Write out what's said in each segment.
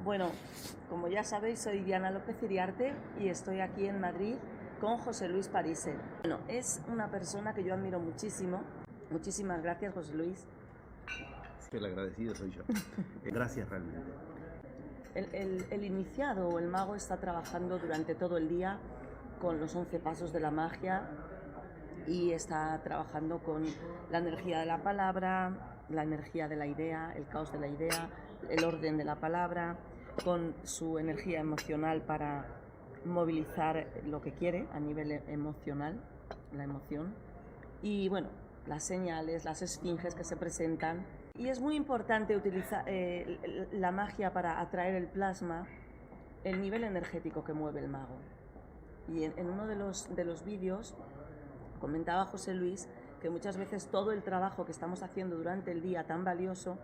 Bueno, como ya sabéis, soy Diana López Iriarte y estoy aquí en Madrid con José Luis Parise. Bueno, es una persona que yo admiro muchísimo. Muchísimas gracias, José Luis. El agradecido soy yo. Gracias realmente. El iniciado o el mago está trabajando durante todo el día con los 11 pasos de la magia y está trabajando con la energía de la palabra, la energía de la idea, el caos de la idea, el orden de la palabra, con su energía emocional para movilizar lo que quiere a nivel emocional, la emoción, y bueno, las señales, las esfinges que se presentan. Y es muy importante utilizar la magia para atraer el plasma, el nivel energético que mueve el mago. Y en uno de los vídeos comentaba José Luis que muchas veces todo el trabajo que estamos haciendo durante el día tan valioso,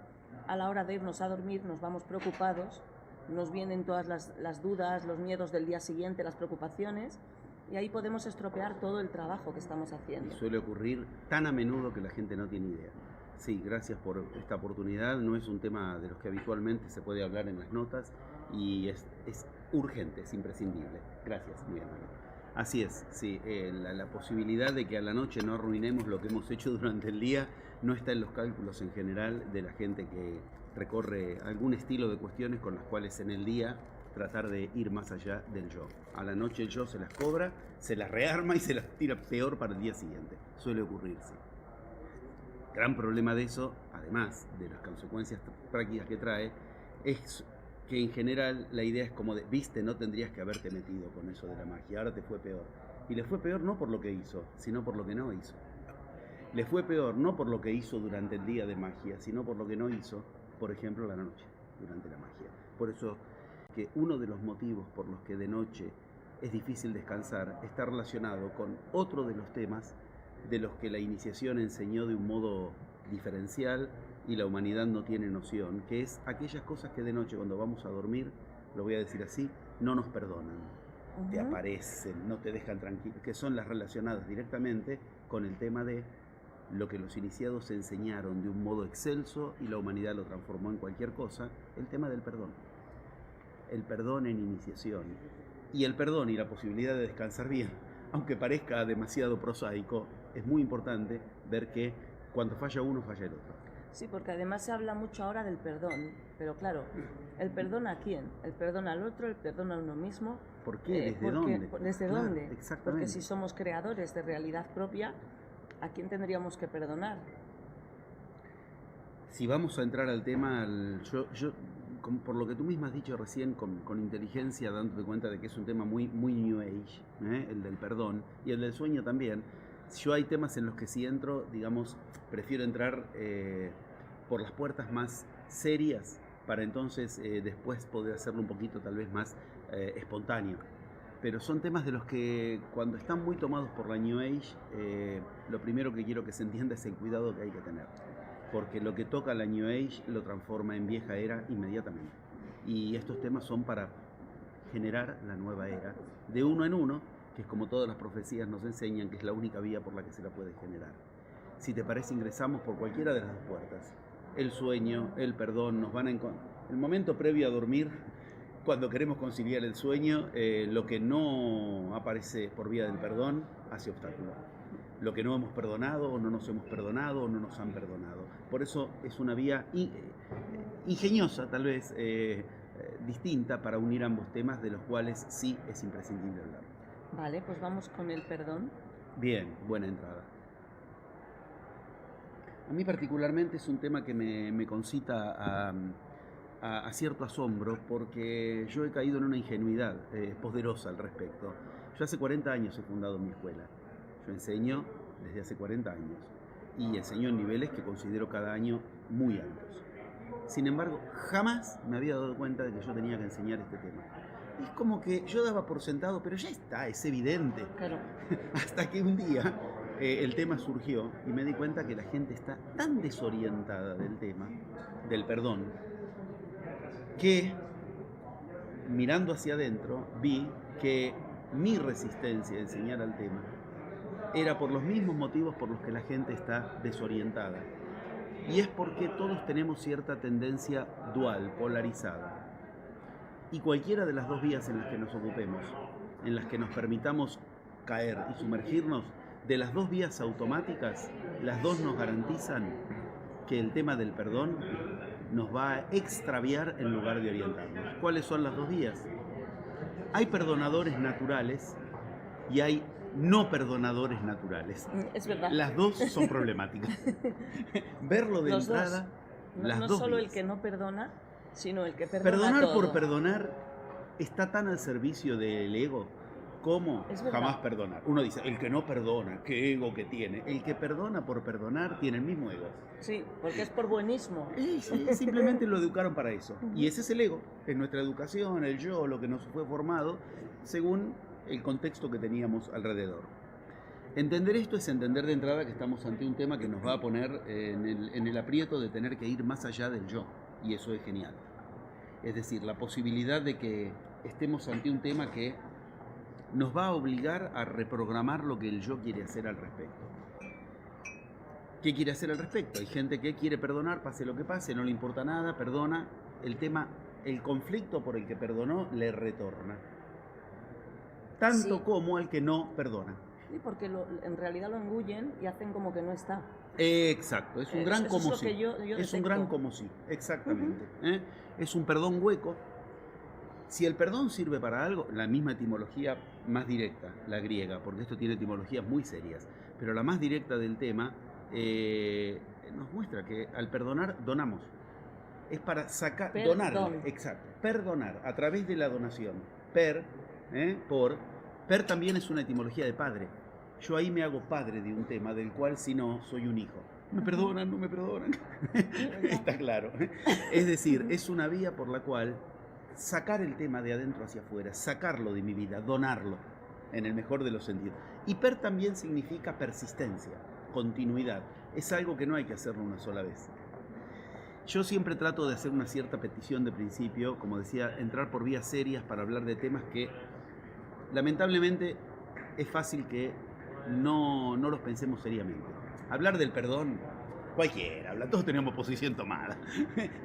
a la hora de irnos a dormir nos vamos preocupados, nos vienen todas las dudas, los miedos del día siguiente, las preocupaciones, y ahí podemos estropear todo el trabajo que estamos haciendo. Y suele ocurrir tan a menudo que la gente no tiene idea. Sí, gracias por esta oportunidad. No es un tema de los que habitualmente se puede hablar en las notas y es urgente, es imprescindible. Gracias, muy amable. Así es, sí, la posibilidad de que a la noche no arruinemos lo que hemos hecho durante el día no está en los cálculos en general de la gente que recorre algún estilo de cuestiones con las cuales en el día tratar de ir más allá del yo. A la noche el yo se las cobra, se las rearma y se las tira peor para el día siguiente. Suele ocurrirse. Gran problema de eso, además de las consecuencias prácticas que trae, es que en general la idea es como de, viste, no tendrías que haberte metido con eso de la magia, ahora te fue peor. Y le fue peor no por lo que hizo, sino por lo que no hizo. Le fue peor no por lo que hizo durante el día de magia, sino por lo que no hizo, por ejemplo, la noche, durante la magia. Por eso que uno de los motivos por los que de noche es difícil descansar está relacionado con otro de los temas de los que la iniciación enseñó de un modo diferencial y la humanidad no tiene noción, que es aquellas cosas que de noche cuando vamos a dormir, lo voy a decir así, no nos perdonan, te aparecen, no te dejan tranquilo, que son las relacionadas directamente con el tema de lo que los iniciados enseñaron de un modo excelso y la humanidad lo transformó en cualquier cosa, el tema del perdón. El perdón en iniciación y el perdón y la posibilidad de descansar bien, aunque parezca demasiado prosaico, es muy importante ver que cuando falla uno, falla el otro. Sí, porque además se habla mucho ahora del perdón, pero claro, ¿el perdón a quién? ¿El perdón al otro? ¿El perdón a uno mismo? ¿Por qué? ¿Desde dónde? ¿Desde Claro, dónde? exactamente. Porque si somos creadores de realidad propia, ¿a quién tendríamos que perdonar? Si vamos a entrar al tema, por lo que tú misma has dicho recién, con inteligencia, dándote cuenta de que es un tema muy New Age, el del perdón, y el del sueño también. Yo hay temas en los que si entro, digamos, prefiero entrar por las puertas más serias para entonces después poder hacerlo un poquito tal vez más espontáneo. Pero son temas de los que cuando están muy tomados por la New Age, lo primero que quiero que se entienda es el cuidado que hay que tener. Porque lo que toca la New Age lo transforma en vieja era inmediatamente. Y estos temas son para generar la nueva era, de uno en uno, que es como todas las profecías nos enseñan, que es la única vía por la que se la puede generar. Si te parece, ingresamos por cualquiera de las dos puertas. El sueño, el perdón, nos van a encontrar. El momento previo a dormir, cuando queremos conciliar el sueño, lo que no aparece por vía del perdón hace obstáculo. Lo que no hemos perdonado, o no nos hemos perdonado, o no nos han perdonado. Por eso es una vía ingeniosa, tal vez, distinta para unir ambos temas, de los cuales sí es imprescindible hablar. Vale, pues vamos con el perdón. Bien, buena entrada. A mí particularmente es un tema que me concita a cierto asombro, porque yo he caído en una ingenuidad poderosa al respecto. Yo hace 40 años he fundado mi escuela. Yo enseño desde hace 40 años y enseño en niveles que considero cada año muy altos. Sin embargo, jamás me había dado cuenta de que yo tenía que enseñar este tema. Es como que yo daba por sentado, pero ya está, es evidente. Claro. Hasta que un día el tema surgió y me di cuenta que la gente está tan desorientada del tema, del perdón, que mirando hacia adentro vi que mi resistencia a enseñar al tema era por los mismos motivos por los que la gente está desorientada. Y es porque todos tenemos cierta tendencia dual, polarizada. Y cualquiera de las dos vías en las que nos ocupemos, en las que nos permitamos caer y sumergirnos, de las dos vías automáticas, las dos nos garantizan que el tema del perdón nos va a extraviar en lugar de orientarnos. ¿Cuáles son las dos vías? Hay perdonadores naturales y hay no perdonadores naturales. Es verdad. Las dos son problemáticas. Verlo de Los entrada, dos. las No dos solo vías. el que no perdona, sino el que perdona Perdonar todo. por perdonar está tan al servicio del ego como Es verdad. jamás perdonar. Uno dice, el que no perdona, qué ego que tiene. El que perdona por perdonar tiene el mismo ego. Sí, porque es por buenismo. Sí, simplemente lo educaron para eso. Y ese es el ego, es nuestra educación, el yo, lo que nos fue formado según el contexto que teníamos alrededor. Entender esto es entender de entrada que estamos ante un tema que nos va a poner en el aprieto de tener que ir más allá del yo. Y eso es genial. Es decir, la posibilidad de que estemos ante un tema que nos va a obligar a reprogramar lo que el yo quiere hacer al respecto. ¿Qué quiere hacer al respecto? Hay gente que quiere perdonar, pase lo que pase, no le importa nada, perdona. El tema, el conflicto por el que perdonó le retorna. Tanto Sí. como al que no perdona. Sí, porque en realidad lo engullen y hacen como que no está. Exacto, es un gran Eso es como lo sí. que yo Es un detecto. gran como sí, exactamente. Es un perdón hueco. Si el perdón sirve para algo, la misma etimología más directa, la griega, porque esto tiene etimologías muy serias, pero la más directa del tema nos muestra que al perdonar donamos. Es para sacar, Perdón. donar, exacto, perdonar a través de la donación. Per también es una etimología de padre. Yo ahí me hago padre de un tema del cual si no soy un hijo. Me perdonan, no me perdonan. Está claro. Es decir, es una vía por la cual sacar el tema de adentro hacia afuera, sacarlo de mi vida, donarlo, en el mejor de los sentidos. Y per también significa persistencia, continuidad. Es algo que no hay que hacerlo una sola vez. Yo siempre trato de hacer una cierta petición de principio, como decía, entrar por vías serias para hablar de temas que lamentablemente es fácil que no los pensemos seriamente. Hablar del perdón, cualquiera habla, todos tenemos posición tomada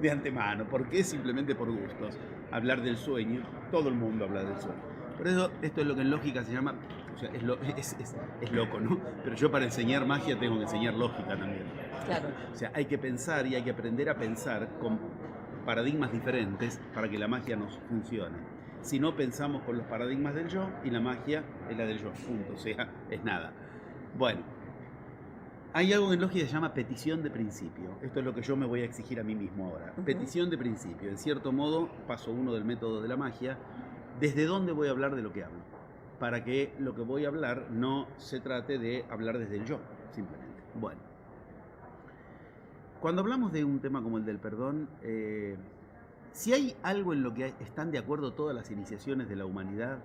de antemano, porque es simplemente por gustos. Hablar del sueño, todo el mundo habla del sueño. Por eso esto es lo que en lógica se llama, o sea, es loco, ¿no? Pero yo para enseñar magia tengo que enseñar lógica también. Claro. O sea, hay que pensar y hay que aprender a pensar con paradigmas diferentes para que la magia nos funcione. Si no pensamos con los paradigmas del yo, y la magia es la del yo, punto, o sea, es nada. Bueno, hay algo en lógica que se llama petición de principio. Esto es lo que yo me voy a exigir a mí mismo ahora. Petición de principio. En cierto modo, paso uno del método de la magia. ¿Desde dónde voy a hablar de lo que hablo? Para que lo que voy a hablar no se trate de hablar desde el yo, simplemente. Bueno, cuando hablamos de un tema como el del perdón, si hay algo en lo que están de acuerdo todas las iniciaciones de la humanidad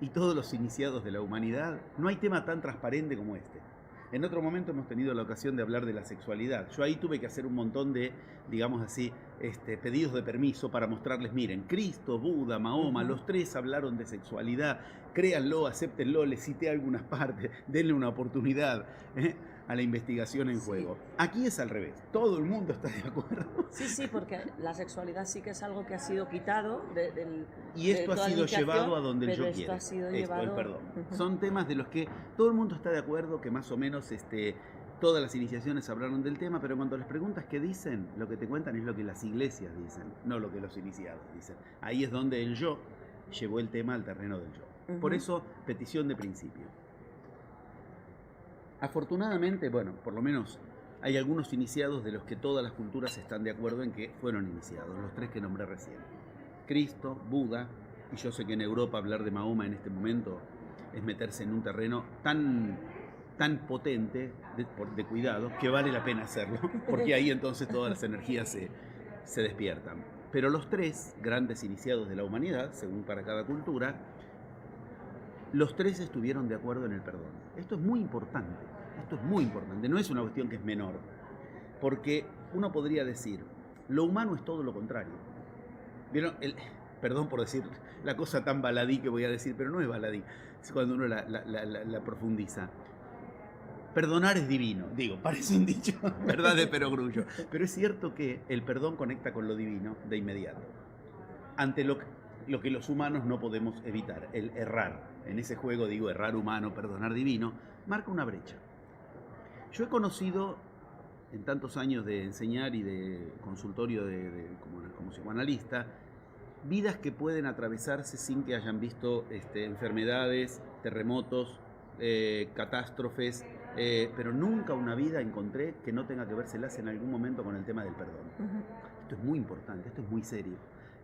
y todos los iniciados de la humanidad, no hay tema tan transparente como este. En otro momento hemos tenido la ocasión de hablar de la sexualidad. Yo ahí tuve que hacer un montón de, digamos así, pedidos de permiso para mostrarles, miren, Cristo, Buda, Mahoma, los tres hablaron de sexualidad, créanlo, acéptenlo, les cité algunas partes, denle una oportunidad a la investigación en juego. Aquí es al revés, todo el mundo está de acuerdo. Sí, porque la sexualidad sí que es algo que ha sido quitado y esto ha sido llevado a donde el yo esto quiere. Ha sido esto, llevado... el perdón. Son temas de los que todo el mundo está de acuerdo, que más o menos todas las iniciaciones hablaron del tema, pero cuando les preguntas qué dicen, lo que te cuentan es lo que las iglesias dicen, no lo que los iniciados dicen. Ahí es donde el yo llevó el tema al terreno del yo. Por eso, petición de principio. Afortunadamente, bueno, por lo menos hay algunos iniciados de los que todas las culturas están de acuerdo en que fueron iniciados, los tres que nombré recién. Cristo, Buda, y yo sé que en Europa hablar de Mahoma en este momento es meterse en un terreno tan potente de cuidado que vale la pena hacerlo, porque ahí entonces todas las energías se despiertan. Pero los tres grandes iniciados de la humanidad, según para cada cultura, los tres estuvieron de acuerdo en el perdón. Esto es muy importante, no es una cuestión que es menor, porque uno podría decir, lo humano es todo lo contrario. ¿Vieron? Perdón por decir la cosa tan baladí que voy a decir, pero no es baladí, es cuando uno la profundiza. Perdonar es divino, parece un dicho, verdad de perogrullo, pero es cierto que el perdón conecta con lo divino de inmediato. Ante lo lo que los humanos no podemos evitar, el errar. En ese juego, digo, errar humano, perdonar divino, marca una brecha. Yo he conocido, en tantos años de enseñar y de consultorio como psicoanalista, vidas que pueden atravesarse sin que hayan visto enfermedades, terremotos, catástrofes, pero nunca una vida encontré que no tenga que vérselas en algún momento con el tema del perdón. Esto es muy importante, esto es muy serio.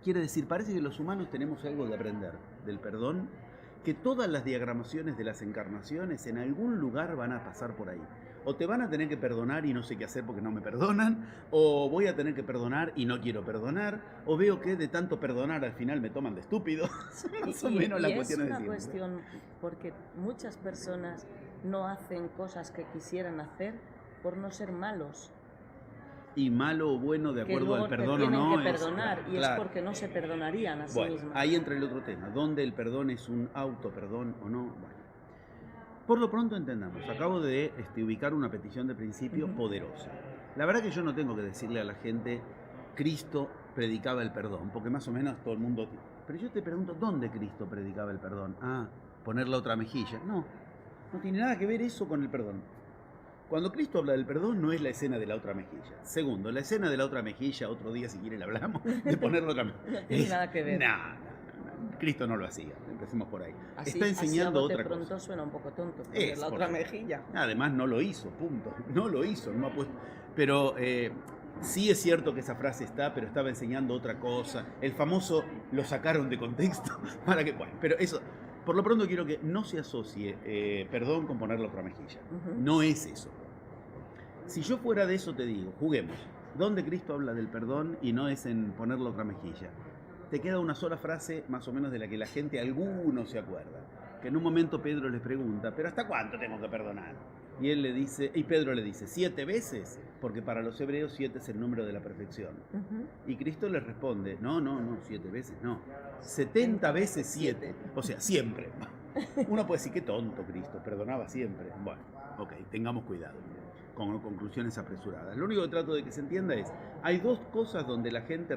Quiere decir, parece que los humanos tenemos algo de aprender del perdón, que todas las diagramaciones de las encarnaciones en algún lugar van a pasar por ahí. O te van a tener que perdonar y no sé qué hacer porque no me perdonan, o voy a tener que perdonar y no quiero perdonar, o veo que de tanto perdonar al final me toman de estúpido. Más o menos la cuestión es una cuestión porque muchas personas no hacen cosas que quisieran hacer por no ser malos. Y malo o bueno de acuerdo al perdón o no. Tienen que perdonar y claro. Es porque no se perdonarían a sí mismos. Ahí entra el otro tema, ¿dónde el perdón es un autoperdón o no? Bueno. Por lo pronto entendamos, acabo de ubicar una petición de principio poderosa. La verdad que yo no tengo que decirle a la gente, Cristo predicaba el perdón, porque más o menos todo el mundo... Pero yo te pregunto, ¿dónde Cristo predicaba el perdón? Poner la otra mejilla. No tiene nada que ver eso con el perdón. Cuando Cristo habla del perdón no es la escena de la otra mejilla. Segundo, la escena de la otra mejilla, otro día si quieren hablamos, de poner la otra mejilla. No tiene nada que ver. No. Cristo no lo hacía, empecemos por ahí. Así, está enseñando otra cosa. De pronto suena un poco tonto, poner la otra mejilla. Además no lo hizo, punto. No lo hizo, no ha puesto... Pero sí es cierto que esa frase está, pero estaba enseñando otra cosa. El famoso lo sacaron de contexto para que... Bueno, pero eso... Por lo pronto quiero que no se asocie perdón con poner la otra mejilla. No es eso. Si yo fuera de eso te digo, juguemos. ¿Dónde Cristo habla del perdón y no es en poner la otra mejilla? Te queda una sola frase más o menos de la que la gente, alguno se acuerda. Que en un momento Pedro les pregunta, ¿pero hasta cuánto tengo que perdonar? Y él le dice, y Pedro le dice, 7 veces, porque para los hebreos 7 es el número de la perfección. Y Cristo les responde, no, 7 veces, no. 70 veces 7, o sea, siempre. Uno puede decir, qué tonto Cristo, perdonaba siempre. Bueno, ok, tengamos cuidado con conclusiones apresuradas. Lo único que trato de que se entienda es, hay dos cosas donde la gente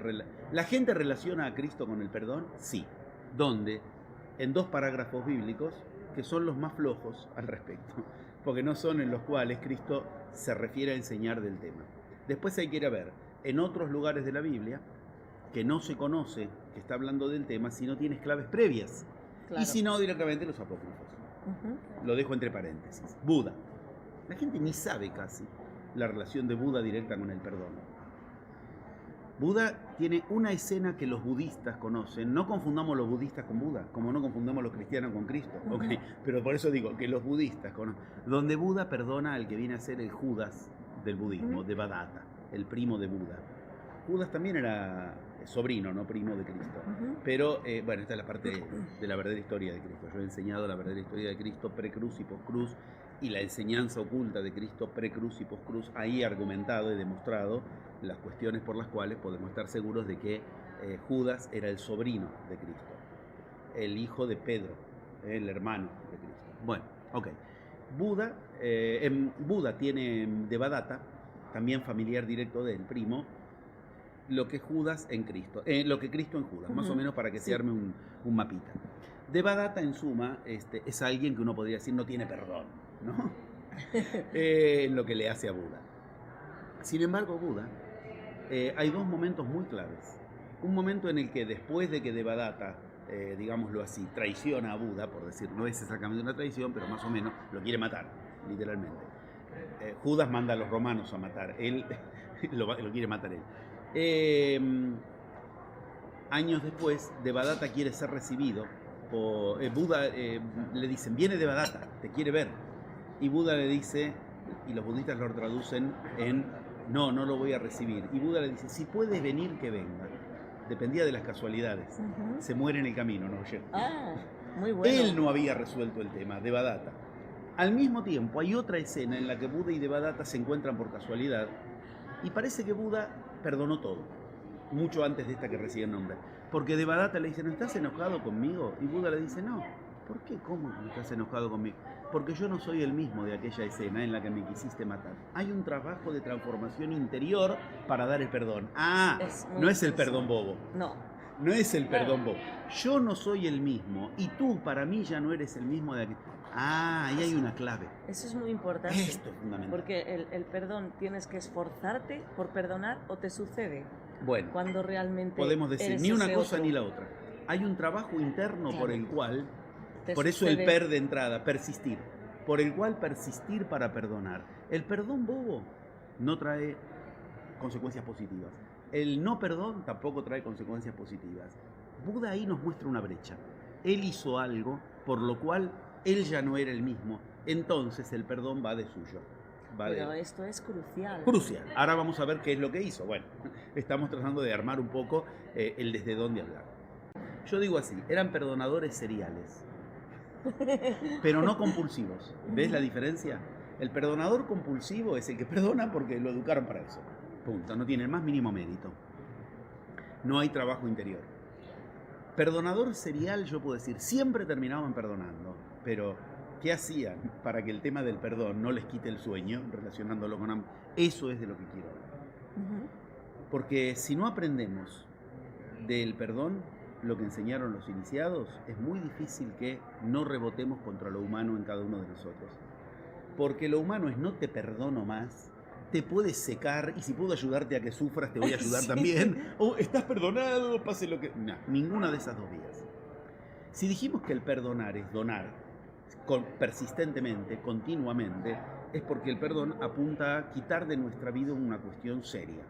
relaciona a Cristo con el perdón, sí. Donde, en 2 parágrafos bíblicos, que son los más flojos al respecto, porque no son en los cuales Cristo se refiere a enseñar del tema. Después hay que ir a ver, en otros lugares de la Biblia, que no se conoce que está hablando del tema, si no tienes claves previas. Claro. Y si no, directamente los apócrifos. Lo dejo entre paréntesis. Buda. La gente ni sabe casi la relación de Buda directa con el perdón. Buda tiene una escena que los budistas conocen. No confundamos los budistas con Buda, como no confundamos los cristianos con Cristo. Okay. Pero por eso digo que los budistas conocen. Donde Buda perdona al que viene a ser el Judas del budismo, Devadatta, el primo de Buda. Judas también era sobrino, no primo de Cristo. Pero, bueno, esta es la parte de la verdadera historia de Cristo. Yo he enseñado la verdadera historia de Cristo pre-cruz y post-cruz, y la enseñanza oculta de Cristo pre-cruz y post-cruz. Ahí he argumentado y demostrado las cuestiones por las cuales podemos estar seguros de que Judas era el sobrino de Cristo, el hijo de Pedro, el hermano de Cristo. Bueno, ok. Buda tiene Devadatta, también familiar directo del primo, lo que Judas en Cristo, lo que Cristo en Judas, más o menos para que se arme un mapita. Devadatta, en suma, es alguien que uno podría decir no tiene perdón, ¿no? Lo que le hace a Buda. Sin embargo, Buda, hay 2 momentos muy claves. Un momento en el que después de que Devadatta, digámoslo así, traiciona a Buda, por decir, no es exactamente una traición, pero más o menos lo quiere matar, literalmente. Judas manda a los romanos a matar, él lo quiere matar él. Años después, Devadatta quiere ser recibido. Buda le dicen, viene Devadatta, te quiere ver. Y Buda le dice, y los budistas lo traducen en, no lo voy a recibir. Y Buda le dice, si puede venir, que venga. Dependía de las casualidades. Se muere en el camino, no llega. Muy bueno. Él no había resuelto el tema, Devadatta. Al mismo tiempo, hay otra escena en la que Buda y Devadatta se encuentran por casualidad. Y parece que Buda perdonó todo, mucho antes de esta que recibe el nombre. Porque Devadatta le dice, ¿no estás enojado conmigo? Y Buda le dice, no. ¿Por qué? ¿Cómo no estás enojado conmigo? Porque yo no soy el mismo de aquella escena en la que me quisiste matar. Hay un trabajo de transformación interior para dar el perdón. No es el perdón bobo. No. No es el perdón vos. Yo no soy el mismo y tú para mí ya no eres el mismo de aquí. Ah, ahí hay una clave. Eso es muy importante. Esto es fundamental. Porque el perdón, tienes que esforzarte por perdonar o te sucede. Bueno, cuando realmente podemos decir eres ni una ese cosa otro. ni la otra. Hay un trabajo interno por el cual, Te por eso sucede. el per de entrada, persistir, por el cual persistir para perdonar. El perdón bobo no trae consecuencias positivas. El no perdón tampoco trae consecuencias positivas. Buda ahí nos muestra una brecha. Él hizo algo por lo cual él ya no era el mismo. Entonces el perdón va de suyo. Pero esto es crucial. Crucial. Ahora vamos a ver qué es lo que hizo. Bueno, estamos tratando de armar un poco el desde dónde hablar. Yo digo así, eran perdonadores seriales, pero no compulsivos. ¿Ves la diferencia? El perdonador compulsivo es el que perdona porque lo educaron para eso. Punto. No tiene el más mínimo mérito. No hay trabajo interior. Perdonador serial, yo puedo decir, siempre terminaban perdonando, pero ¿qué hacían para que el tema del perdón no les quite el sueño, relacionándolo con eso es de lo que quiero hablar. Porque si no aprendemos del perdón, lo que enseñaron los iniciados, es muy difícil que no rebotemos contra lo humano en cada uno de nosotros. Porque lo humano es no te perdono más, te puedes secar y si puedo ayudarte a que sufras, te voy a ayudar también. O estás perdonado, pase lo que... No, ninguna de esas dos vías. Si dijimos que el perdonar es donar persistentemente, continuamente, es porque el perdón apunta a quitar de nuestra vida una cuestión seria.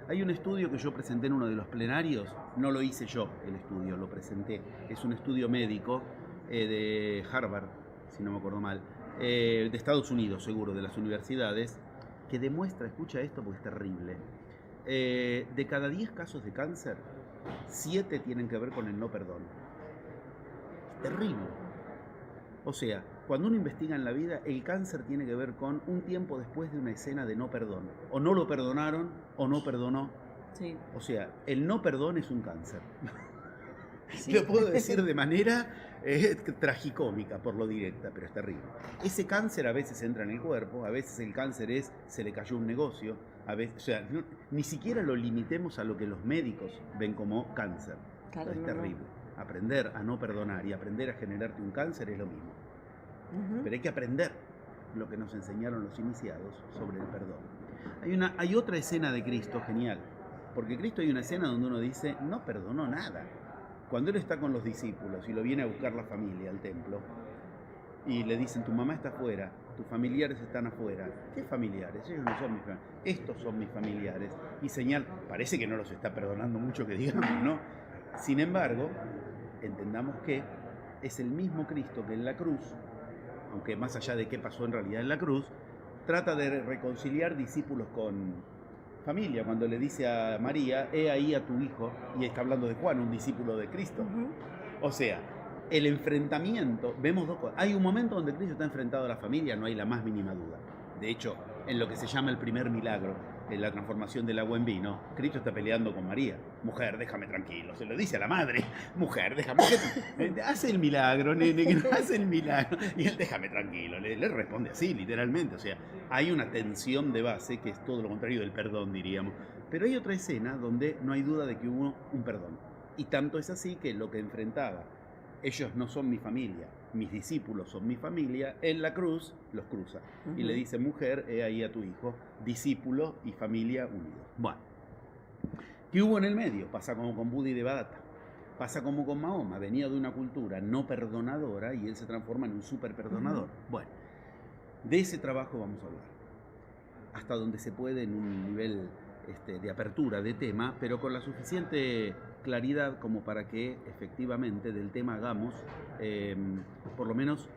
Hay un estudio que yo presenté en uno de los plenarios, no lo hice yo el estudio, lo presenté. Es un estudio médico de Harvard, si no me acuerdo mal, de Estados Unidos seguro, de las universidades, que demuestra, escucha esto porque es terrible, de cada 10 casos de cáncer, 7 tienen que ver con el no perdón. Terrible. O sea, cuando uno investiga en la vida, el cáncer tiene que ver con un tiempo después de una escena de no perdón. O no lo perdonaron o no perdonó. Sí. O sea, el no perdón es un cáncer. Sí. Lo puedo decir de manera tragicómica, por lo directa, pero es terrible. Ese cáncer a veces entra en el cuerpo, a veces el cáncer es, se le cayó un negocio, a veces, o sea, no, ni siquiera lo limitemos a lo que los médicos ven como cáncer. Claro, es terrible. Aprender a no perdonar y aprender a generarte un cáncer es lo mismo. Pero hay que aprender lo que nos enseñaron los iniciados sobre el perdón. Hay otra escena de Cristo genial, porque Cristo hay una escena donde uno dice, no perdonó nada. Cuando Él está con los discípulos y lo viene a buscar la familia al templo, y le dicen, tu mamá está afuera, tus familiares están afuera. ¿Qué familiares? Ellos no son mis familiares. Estos son mis familiares. Y señal, parece que no los está perdonando mucho que digamos, ¿no? Sin embargo, entendamos que es el mismo Cristo que en la cruz, aunque más allá de qué pasó en realidad en la cruz, trata de reconciliar discípulos con familia. Cuando le dice a María, he ahí a tu hijo, y está hablando de Juan, un discípulo de Cristo. O sea, el enfrentamiento, vemos dos cosas. Hay un momento donde Cristo está enfrentado a la familia, no hay la más mínima duda. De hecho, en lo que se llama el primer milagro, en la transformación del agua en vino, Cristo está peleando con María. Mujer, déjame tranquilo. Se lo dice a la madre. Mujer, déjame. Hace el milagro, nene, que no hace el milagro. Y él, déjame tranquilo. Le responde así, literalmente. O sea, hay una tensión de base que es todo lo contrario del perdón, diríamos. Pero hay otra escena donde no hay duda de que hubo un perdón. Y tanto es así que lo que enfrentaba, ellos no son mi familia, mis discípulos son mi familia, en la cruz los cruza. Y le dice, mujer, he ahí a tu hijo, discípulo y familia unidos. Bueno, ¿qué hubo en el medio? Pasa como con Buda y Devadatta. Pasa como con Mahoma, venía de una cultura no perdonadora y él se transforma en un súper perdonador. Bueno, de ese trabajo vamos a hablar. Hasta donde se puede en un nivel de apertura de tema, pero con la suficiente claridad como para que efectivamente del tema hagamos por lo menos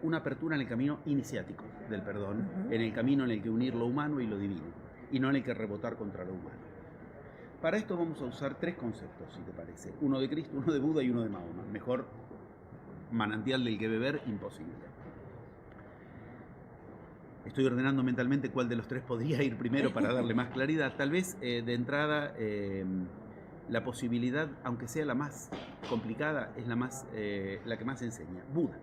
una apertura en el camino iniciático del perdón, en el camino en el que unir lo humano y lo divino, y no en el que rebotar contra lo humano. Para esto vamos a usar 3 conceptos, si te parece. Uno de Cristo, uno de Buda y uno de Mahoma. Mejor manantial del que beber, imposible. Estoy ordenando mentalmente cuál de los 3 podría ir primero para darle más claridad. Tal vez de entrada la posibilidad, aunque sea la más complicada, es la que más enseña. Buda.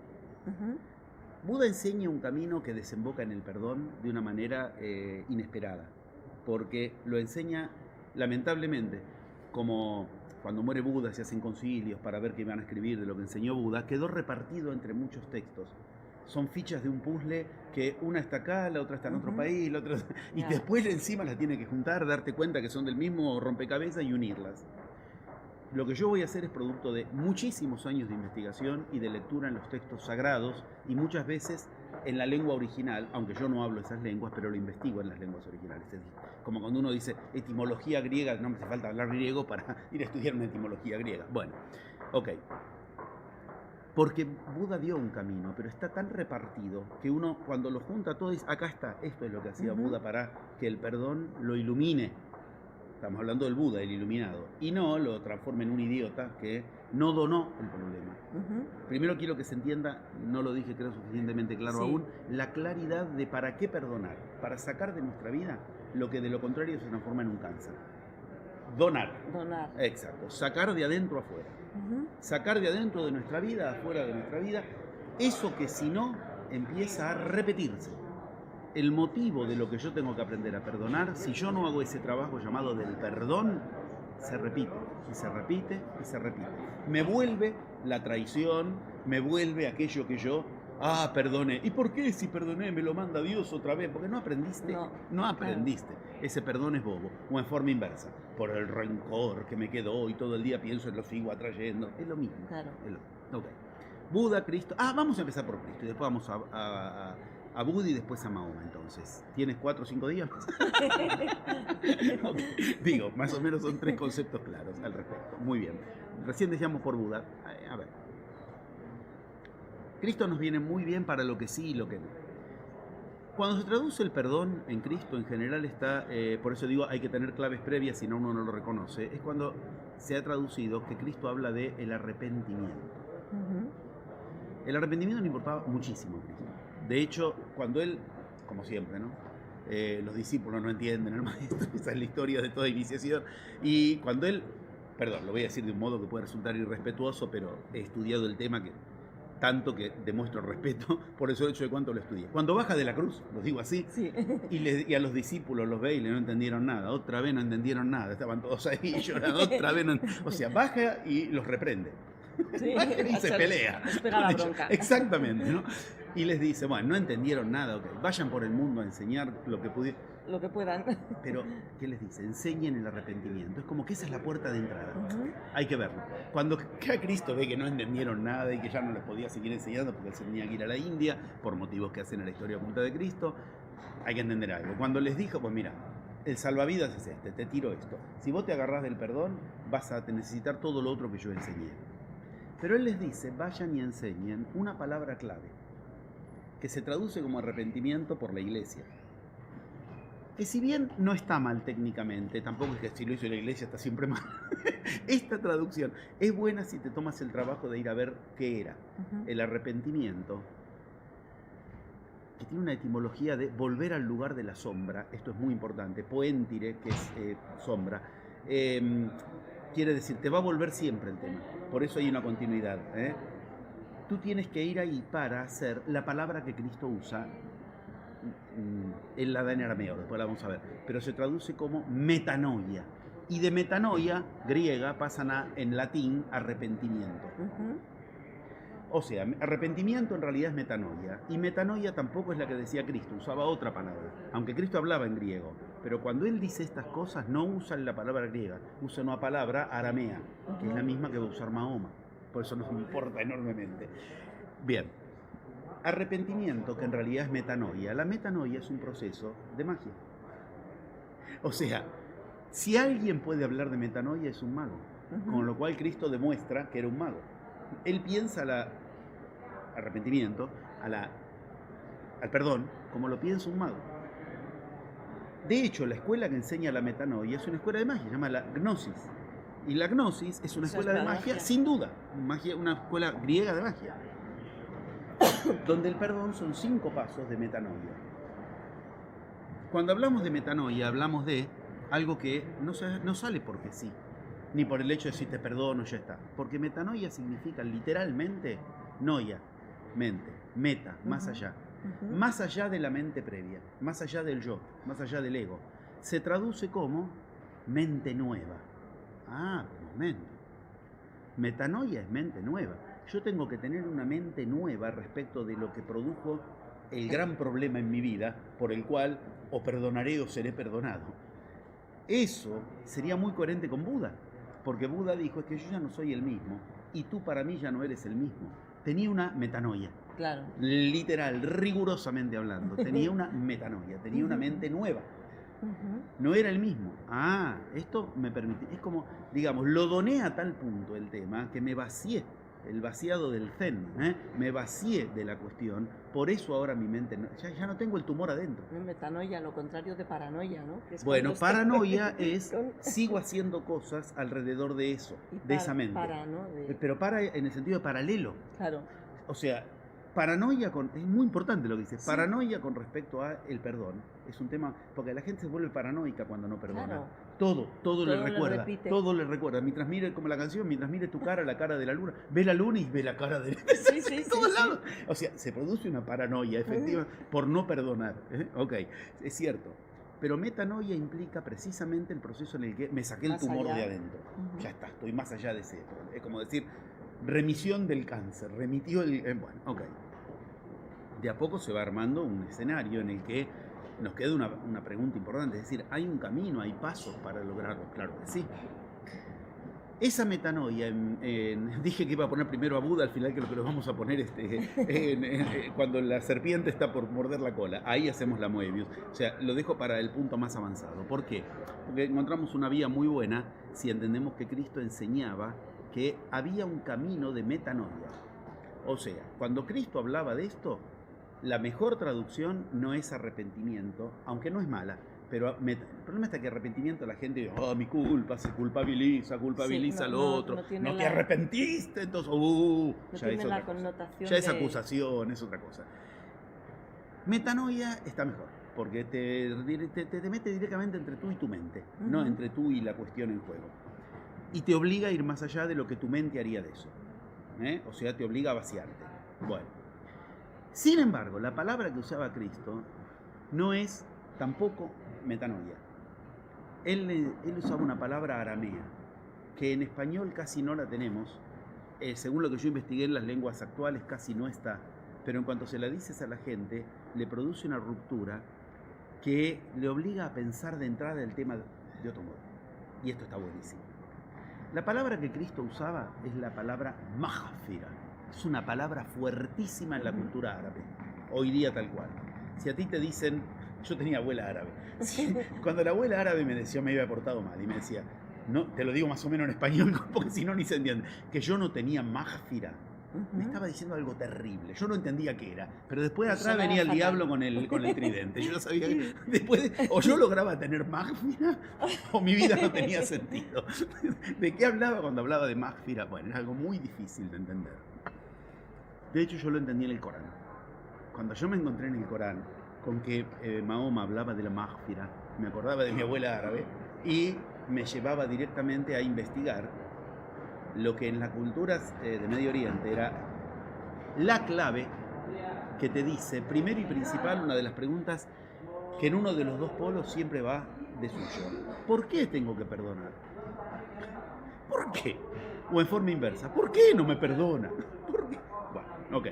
Buda enseña un camino que desemboca en el perdón de una manera inesperada, porque lo enseña lamentablemente como cuando muere Buda se hacen concilios para ver qué van a escribir de lo que enseñó Buda, quedó repartido entre muchos textos. Son fichas de un puzzle que una está acá, la otra está en otro país, la otra... y después encima las tiene que juntar, darte cuenta que son del mismo rompecabezas y unirlas. Lo que yo voy a hacer es producto de muchísimos años de investigación y de lectura en los textos sagrados y muchas veces en la lengua original, aunque yo no hablo esas lenguas, pero lo investigo en las lenguas originales. Es decir, como cuando uno dice etimología griega, no me hace falta hablar griego para ir a estudiar una etimología griega. Bueno, ok. Porque Buda dio un camino, pero está tan repartido que uno cuando lo junta todo dice, acá está, esto es lo que hacía Buda para que el perdón lo ilumine. Estamos hablando del Buda, el iluminado, y no lo transforme en un idiota que no donó el problema. Primero quiero que se entienda, no lo dije creo suficientemente claro aún, la claridad de para qué perdonar, para sacar de nuestra vida lo que de lo contrario se transforma en un cáncer. Donar. Exacto, sacar de adentro afuera. Sacar de adentro de nuestra vida, afuera de nuestra vida, eso que si no empieza a repetirse. El motivo de lo que yo tengo que aprender a perdonar, si yo no hago ese trabajo llamado del perdón, se repite, y se repite, y se repite. Me vuelve la traición, me vuelve aquello que yo, perdoné. ¿Y por qué si perdoné me lo manda Dios otra vez? Porque no aprendiste, no aprendiste. Ese perdón es bobo, o en forma inversa, por el rencor que me quedó y todo el día pienso y lo sigo atrayendo. Es lo mismo. Claro. Okay. Buda, Cristo. Vamos a empezar por Cristo y después vamos a Buda y después a Mahoma, entonces. ¿Tienes 4 o 5 días? Okay. Digo, más o menos son 3 conceptos claros al respecto. Muy bien. Recién decíamos por Buda. A ver. Cristo nos viene muy bien para lo que sí y lo que no. Cuando se traduce el perdón en Cristo, en general está, por eso digo, hay que tener claves previas, si no uno no lo reconoce, es cuando se ha traducido que Cristo habla de el arrepentimiento. El arrepentimiento le importaba muchísimo a Cristo. De hecho, cuando él, como siempre, ¿no? Los discípulos no entienden al maestro, esa es la historia de toda iniciación, y cuando él, perdón, lo voy a decir de un modo que puede resultar irrespetuoso, pero he estudiado el tema tanto que demuestro respeto por eso hecho de cuánto lo estudié. Cuando baja de la cruz, lo digo así, y a los discípulos los ve y no entendieron nada, otra vez no entendieron nada, estaban todos ahí llorando, otra vez no, o sea, baja y los reprende. Baja y se pelea. Espera la bronca. Exactamente, ¿no? Y les dice, bueno, no entendieron nada, okay, vayan por el mundo a enseñar lo que puedan. Pero, ¿qué les dice? Enseñen el arrepentimiento. Es como que esa es la puerta de entrada. Hay que verlo. Cuando Cristo ve que no entendieron nada y que ya no les podía seguir enseñando porque él se tenía que ir a la India, por motivos que hacen a la historia oculta de Cristo, hay que entender algo. Cuando les dijo, pues mira, el salvavidas es este, te tiro esto. Si vos te agarrás del perdón, vas a necesitar todo lo otro que yo enseñé. Pero él les dice, vayan y enseñen una palabra clave, que se traduce como arrepentimiento por la iglesia. Que si bien no está mal técnicamente, tampoco es que si lo hizo la iglesia está siempre mal. Esta traducción es buena si te tomas el trabajo de ir a ver qué era. El arrepentimiento, que tiene una etimología de volver al lugar de la sombra, esto es muy importante, poentire, que es sombra, quiere decir, te va a volver siempre el tema, por eso hay una continuidad. Tú tienes que ir ahí para hacer la palabra que Cristo usa. Él la da en arameo, después la vamos a ver, pero se traduce como metanoia, y de metanoia griega pasan en latín arrepentimiento. O sea, arrepentimiento en realidad es metanoia, y metanoia tampoco es la que decía Cristo, usaba otra palabra, aunque Cristo hablaba en griego, pero cuando él dice estas cosas no usa la palabra griega, usa una palabra aramea, que es la misma que va a usar Mahoma, por eso nos importa enormemente. Bien. Arrepentimiento, que en realidad es metanoia. La metanoia es un proceso de magia. O sea, si alguien puede hablar de metanoia es un mago, con lo cual Cristo demuestra que era un mago. Él piensa al arrepentimiento, al perdón, como lo piensa un mago. De hecho, la escuela que enseña la metanoia es una escuela de magia, se llama la Gnosis. Y la Gnosis es una escuela de magia, sin duda, una escuela griega de magia, donde el perdón son 5 pasos de metanoia. Cuando hablamos de metanoia, hablamos de algo que no sale porque sí, ni por el hecho de si te perdono, ya está. Porque metanoia significa literalmente noia, mente, meta, más allá. Más allá de la mente previa, más allá del yo, más allá del ego. Se traduce como mente nueva. Ah, un momento. Metanoia es mente nueva. Yo tengo que tener una mente nueva respecto de lo que produjo el gran problema en mi vida, por el cual o perdonaré o seré perdonado. Eso sería muy coherente con Buda, porque Buda dijo, es que yo ya no soy el mismo, y tú para mí ya no eres el mismo. Tenía una metanoia. Claro. Literal, rigurosamente hablando, tenía una metanoia, tenía una mente nueva. No era el mismo. Ah, esto me permite. Es como, digamos, lo doné a tal punto el tema que me vacié, el vaciado del zen, me vacié de la cuestión. Por eso ahora mi mente, ya no tengo el tumor adentro. Metanoia, lo contrario de paranoia, ¿no? Que es bueno, paranoia estoy... es, sigo haciendo cosas alrededor de eso, de esa mente. ¿no? Pero para en el sentido de paralelo. Claro. O sea, paranoia es muy importante lo que dices, sí. Paranoia con respecto a el perdón, es un tema, porque la gente se vuelve paranoica cuando no perdona. Claro. Todo le recuerda, todo le recuerda. Mientras mire, como la canción, mientras mire tu cara, la cara de la luna, ve la luna y ve la cara de todos lados. O sea, se produce una paranoia efectiva por no perdonar. Ok, es cierto. Pero metanoia implica precisamente el proceso en el que me saqué el tumor de adentro. Ya está, estoy más allá de ese. Es como decir, remisión del cáncer, remitió el... bueno, ok. De a poco se va armando un escenario en el que nos queda una pregunta importante, es decir, ¿hay un camino, hay pasos para lograrlo? Claro que sí. Esa metanoia, dije que iba a poner primero a Buda, al final creo que lo vamos a poner cuando la serpiente está por morder la cola, ahí hacemos la Moebius. O sea, lo dejo para el punto más avanzado. ¿Por qué? Porque encontramos una vía muy buena si entendemos que Cristo enseñaba que había un camino de metanoia. O sea, cuando Cristo hablaba de esto, la mejor traducción no es arrepentimiento, aunque no es mala, pero el problema está que arrepentimiento la gente dice, oh, mi culpa, se culpabiliza sí, al otro, no te arrepentiste, entonces, no ya tiene la connotación ya es acusación, es otra cosa. Metanoia está mejor, porque te mete directamente entre tú y tu mente, no entre tú y la cuestión en juego. Y te obliga a ir más allá de lo que tu mente haría de eso. O sea, te obliga a vaciarte. Bueno. Sin embargo, la palabra que usaba Cristo no es tampoco metanoia. Él usaba una palabra aramea, que en español casi no la tenemos. Según lo que yo investigué en las lenguas actuales, casi no está. Pero en cuanto se la dices a la gente, le produce una ruptura que le obliga a pensar de entrada el tema de otro modo. Y esto está buenísimo. La palabra que Cristo usaba es la palabra maghfira. Es una palabra fuertísima en la cultura árabe. Hoy día tal cual. Si a ti te dicen... Yo tenía abuela árabe. Cuando la abuela árabe me decía, me había portado mal. Y me decía, no, te lo digo más o menos en español, porque si no ni se entiende. Que yo no tenía maghfira. Me estaba diciendo algo terrible. Yo no entendía qué era. Pero después de atrás venía el diablo con el tridente. Yo no sabía que después o yo lograba tener maghfira o mi vida no tenía sentido. ¿De qué hablaba cuando hablaba de maghfira? Bueno, era algo muy difícil de entender. De hecho, yo lo entendí en el Corán. Cuando yo me encontré en el Corán con que Mahoma hablaba de la maghfira, me acordaba de mi abuela árabe y me llevaba directamente a investigar lo que en las culturas de Medio Oriente era la clave que te dice, primero y principal, una de las preguntas que en uno de los dos polos siempre va de suyo. ¿Por qué tengo que perdonar? ¿Por qué? O en forma inversa, ¿por qué no me perdona? ¿Por qué? Bueno, ok.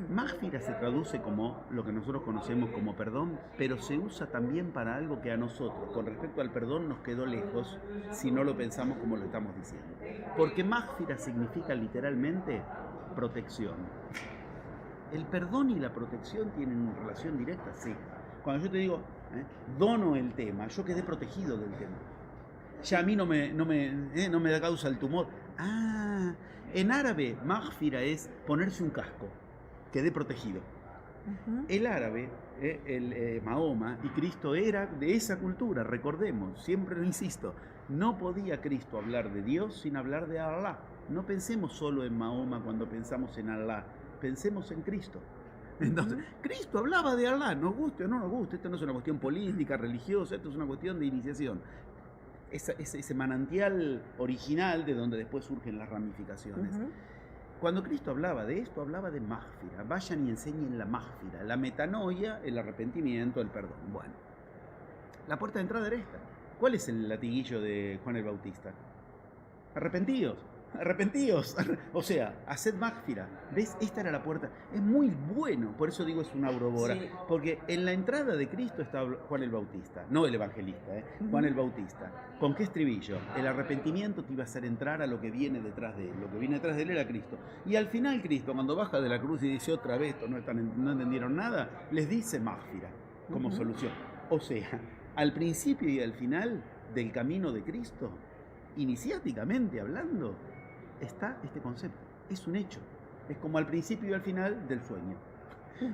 Maghfira se traduce como lo que nosotros conocemos como perdón, pero se usa también para algo que a nosotros, con respecto al perdón, nos quedó lejos si no lo pensamos como lo estamos diciendo. Porque Maghfira significa literalmente protección. ¿El perdón y la protección tienen una relación directa? Sí. Cuando yo te digo, dono el tema, yo quedé protegido del tema. Ya a mí no me da causa el tumor. Ah, en árabe, Maghfira es ponerse un casco. Quedé protegido. El árabe, Mahoma y Cristo era de esa cultura, recordemos, siempre lo insisto, no podía Cristo hablar de Dios sin hablar de Allah. No pensemos solo en Mahoma cuando pensamos en Allah, pensemos en Cristo. Entonces, Cristo hablaba de Allah, nos guste o no nos guste, esto no es una cuestión política, religiosa, esto es una cuestión de iniciación. Ese manantial original de donde después surgen las ramificaciones. Cuando Cristo hablaba de esto, hablaba de maghfira. Vayan y enseñen la maghfira, la metanoia, el arrepentimiento, el perdón. Bueno, la puerta de entrada era esta. ¿Cuál es el latiguillo de Juan el Bautista? Arrepentíos, arrepentíos. O sea, haced mágfira. ¿Ves? Esta era la puerta. Es muy bueno, por eso digo es una aurora. Sí. Porque en la entrada de Cristo está Juan el Bautista, no el evangelista, Juan el Bautista. ¿Con qué estribillo? El arrepentimiento te iba a hacer entrar a lo que viene detrás de él. Lo que viene detrás de él era Cristo. Y al final Cristo, cuando baja de la cruz y dice otra vez, no entendieron nada, les dice mágfira como solución. O sea, al principio y al final del camino de Cristo, iniciáticamente hablando, está este concepto. Es un hecho. Es como al principio y al final del sueño.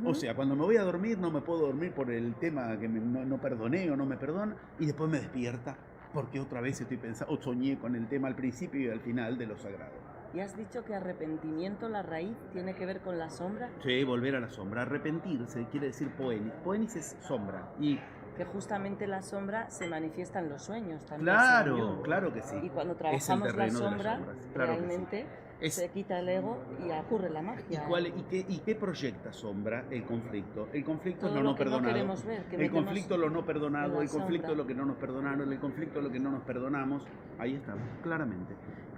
O sea, cuando me voy a dormir no me puedo dormir por el tema que no perdoné o no me perdona, y después me despierta porque otra vez estoy pensando o soñé con el tema al principio y al final de lo sagrado. ¿Y has dicho que arrepentimiento, la raíz, tiene que ver con la sombra? Sí, volver a la sombra. Arrepentirse quiere decir poenis. Poenis es sombra. Y que justamente la sombra se manifiesta en los sueños también. Claro, claro que sí. Y cuando trabajamos la sombra, claro realmente sí. se quita el ego y ocurre la magia. ¿Y qué proyecta sombra? El conflicto. El conflicto todo es lo no que perdonado. No queremos ver, que el conflicto es lo no perdonado, el conflicto sombra. es lo que no nos perdonaron, el conflicto es lo que no nos perdonamos. Ahí estamos, claramente.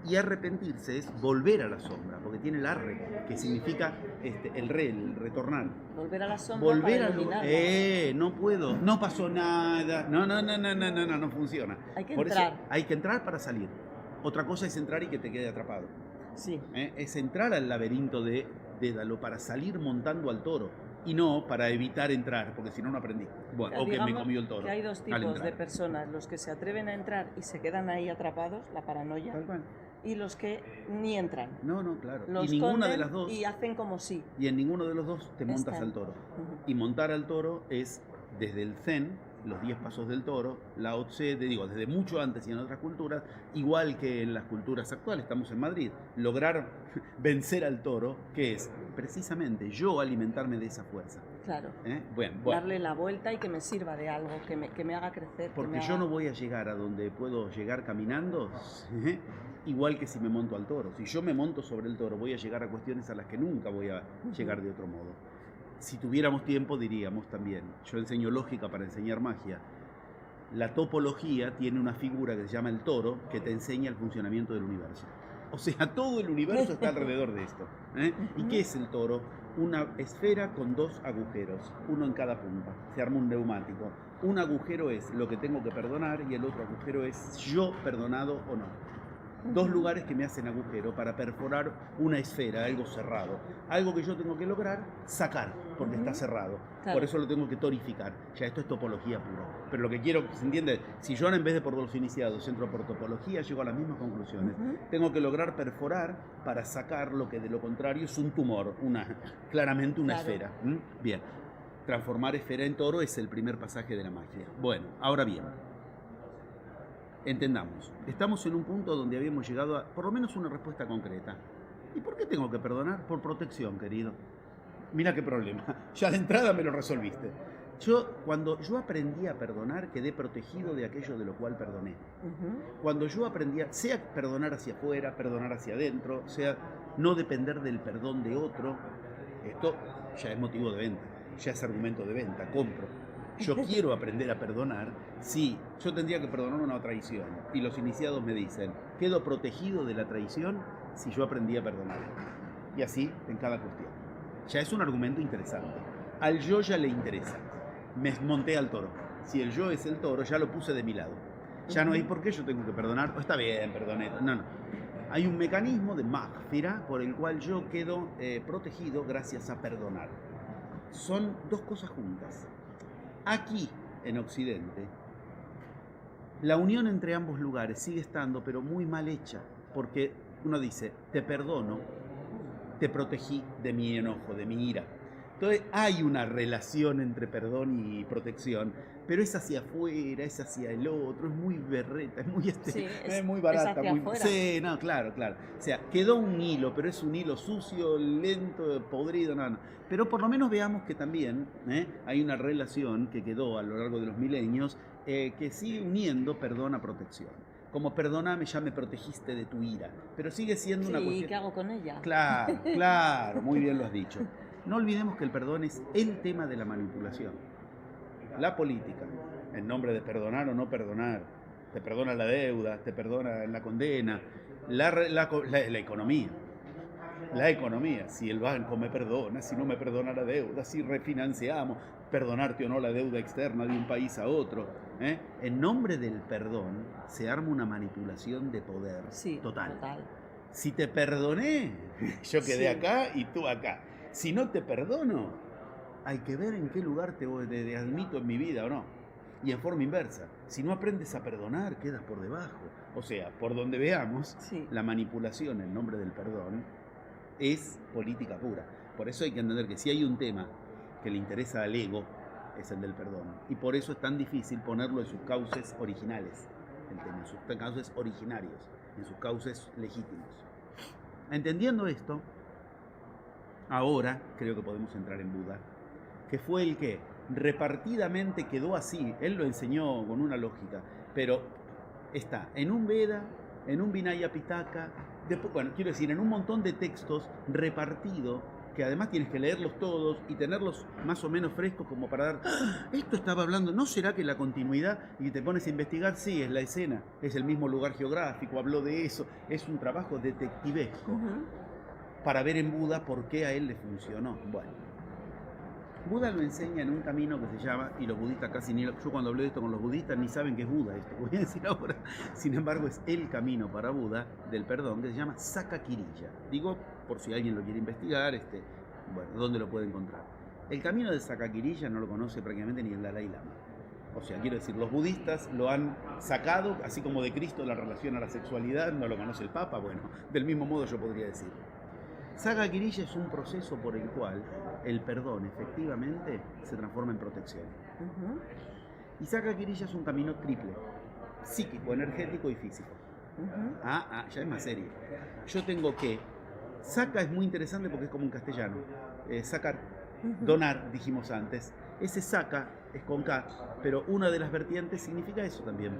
Y arrepentirse es volver a la sombra, porque tiene el arre, que significa el retornar. Volver a la sombra. Volver para iluminarla. No puedo, no pasó nada. No funciona. Hay que Por entrar. Eso hay que entrar para salir. Otra cosa es entrar y que te quede atrapado. Sí. Es entrar al laberinto de Dédalo para salir montando al toro y no para evitar entrar, porque si no, no aprendí. Bueno, o que me comió el toro. Que hay dos tipos de personas, los que se atreven a entrar y se quedan ahí atrapados, la paranoia, y los que ni entran. No, claro. Los y ninguna de las dos. Y hacen como sí. Y en ninguno de los dos te montas al toro. Y montar al toro es desde el Zen, los 10 pasos del toro, Lao Tse, desde mucho antes y en otras culturas, igual que en las culturas actuales, estamos en Madrid, lograr vencer al toro, que es precisamente yo alimentarme de esa fuerza. Claro. Bueno. Darle la vuelta y que me sirva de algo, que me haga crecer. Porque yo no voy a llegar a donde puedo llegar caminando, igual que si me monto al toro. Si yo me monto sobre el toro, voy a llegar a cuestiones a las que nunca voy a llegar de otro modo. Si tuviéramos tiempo diríamos también, yo enseño lógica para enseñar magia, la topología tiene una figura que se llama el toro que te enseña el funcionamiento del universo. O sea, todo el universo está alrededor de esto. ¿Y qué es el toro? Una esfera con 2 agujeros, uno en cada punta, se arma un neumático. Un agujero es lo que tengo que perdonar y el otro agujero es yo perdonado o no. 2 lugares que me hacen agujero para perforar una esfera, algo cerrado. Algo que yo tengo que lograr sacar, porque está cerrado. Claro. Por eso lo tengo que torificar. Ya esto es topología pura. Pero lo que quiero que se entiende, si yo ahora en vez de por los iniciados entro por topología, llego a las mismas conclusiones. Tengo que lograr perforar para sacar lo que de lo contrario es un tumor, claramente una esfera. Bien, transformar esfera en toro es el primer pasaje de la magia. Bueno, ahora bien. Entendamos, estamos en un punto donde habíamos llegado a por lo menos una respuesta concreta. ¿Y por qué tengo que perdonar? Por protección, querido. Mira qué problema. Ya de entrada me lo resolviste. Cuando yo aprendí a perdonar, quedé protegido de aquello de lo cual perdoné. Cuando yo aprendí, sea perdonar hacia afuera, perdonar hacia adentro, sea no depender del perdón de otro, esto ya es motivo de venta, ya es argumento de venta, compro. Yo quiero aprender a perdonar, sí, yo tendría que perdonar una traición. Y los iniciados me dicen, quedo protegido de la traición si yo aprendí a perdonar. Y así en cada cuestión. Ya es un argumento interesante. Al yo ya le interesa. Me monté al toro. Si el yo es el toro, ya lo puse de mi lado. Ya no hay por qué yo tengo que perdonar. Está bien, perdoné. No. Hay un mecanismo de mágfira por el cual yo quedo protegido gracias a perdonar. Son 2 cosas juntas. Aquí, en Occidente, la unión entre ambos lugares sigue estando, pero muy mal hecha, porque uno dice, te perdono, te protegí de mi enojo, de mi ira. Entonces hay una relación entre perdón y protección, pero es hacia afuera, es hacia el otro, es muy berreta, es muy, es muy barata. Es hacia afuera. Sí, no, claro. O sea, quedó un hilo, pero es un hilo sucio, lento, podrido, no. Pero por lo menos veamos que también hay una relación que quedó a lo largo de los milenios que sigue uniendo perdón a protección. Como perdóname, ya me protegiste de tu ira, pero sigue siendo una cuestión... ¿Y qué hago con ella? Claro, muy bien lo has dicho. No olvidemos que el perdón es el tema de la manipulación. La política, en nombre de perdonar o no perdonar, te perdona la deuda, te perdona la condena, la economía. La economía, si el banco me perdona, si no me perdona la deuda, si refinanciamos, perdonarte o no la deuda externa de un país a otro. En nombre del perdón se arma una manipulación de poder total. Si te perdoné, yo quedé acá y tú acá. Si no te perdono, hay que ver en qué lugar te admito en mi vida o no. Y en forma inversa, si no aprendes a perdonar, quedas por debajo. O sea, por donde veamos, la manipulación en nombre del perdón es política pura. Por eso hay que entender que si hay un tema que le interesa al ego, es el del perdón. Y por eso es tan difícil ponerlo en sus cauces originales, el tema, en sus cauces originarios, en sus cauces legítimos. Entendiendo esto, ahora creo que podemos entrar en Buda, que fue el que repartidamente quedó así. Él lo enseñó con una lógica, pero está en un Veda, en un Vinaya Pitaka, después, bueno, quiero decir, en un montón de textos repartido, que además tienes que leerlos todos y tenerlos más o menos frescos como para dar, esto estaba hablando, ¿no será que la continuidad? Y te pones a investigar, sí, es la escena, es el mismo lugar geográfico, habló de eso, es un trabajo detectivesco para ver en Buda por qué a él le funcionó. Bueno, Buda lo enseña en un camino que se llama, y los budistas casi ni, yo cuando hablo de esto con los budistas ni saben que es Buda esto, voy a decir ahora, sin embargo es el camino para Buda del perdón que se llama Sakakirilla. Digo, por si alguien lo quiere investigar, bueno, ¿dónde lo puede encontrar? El camino de Sakakirilla no lo conoce prácticamente ni el Dalai Lama. O sea, quiero decir, los budistas lo han sacado, así como de Cristo la relación a la sexualidad, no lo conoce el Papa, bueno, del mismo modo yo podría decir. Sakakirilla es un proceso por el cual el perdón efectivamente se transforma en protección. Y Sakakirilla es un camino triple, psíquico, energético y físico. Ya es más serio. Yo tengo que, Saka es muy interesante porque es como en castellano, sacar, donar, dijimos antes. Ese Saka es con K, pero una de las vertientes significa eso también.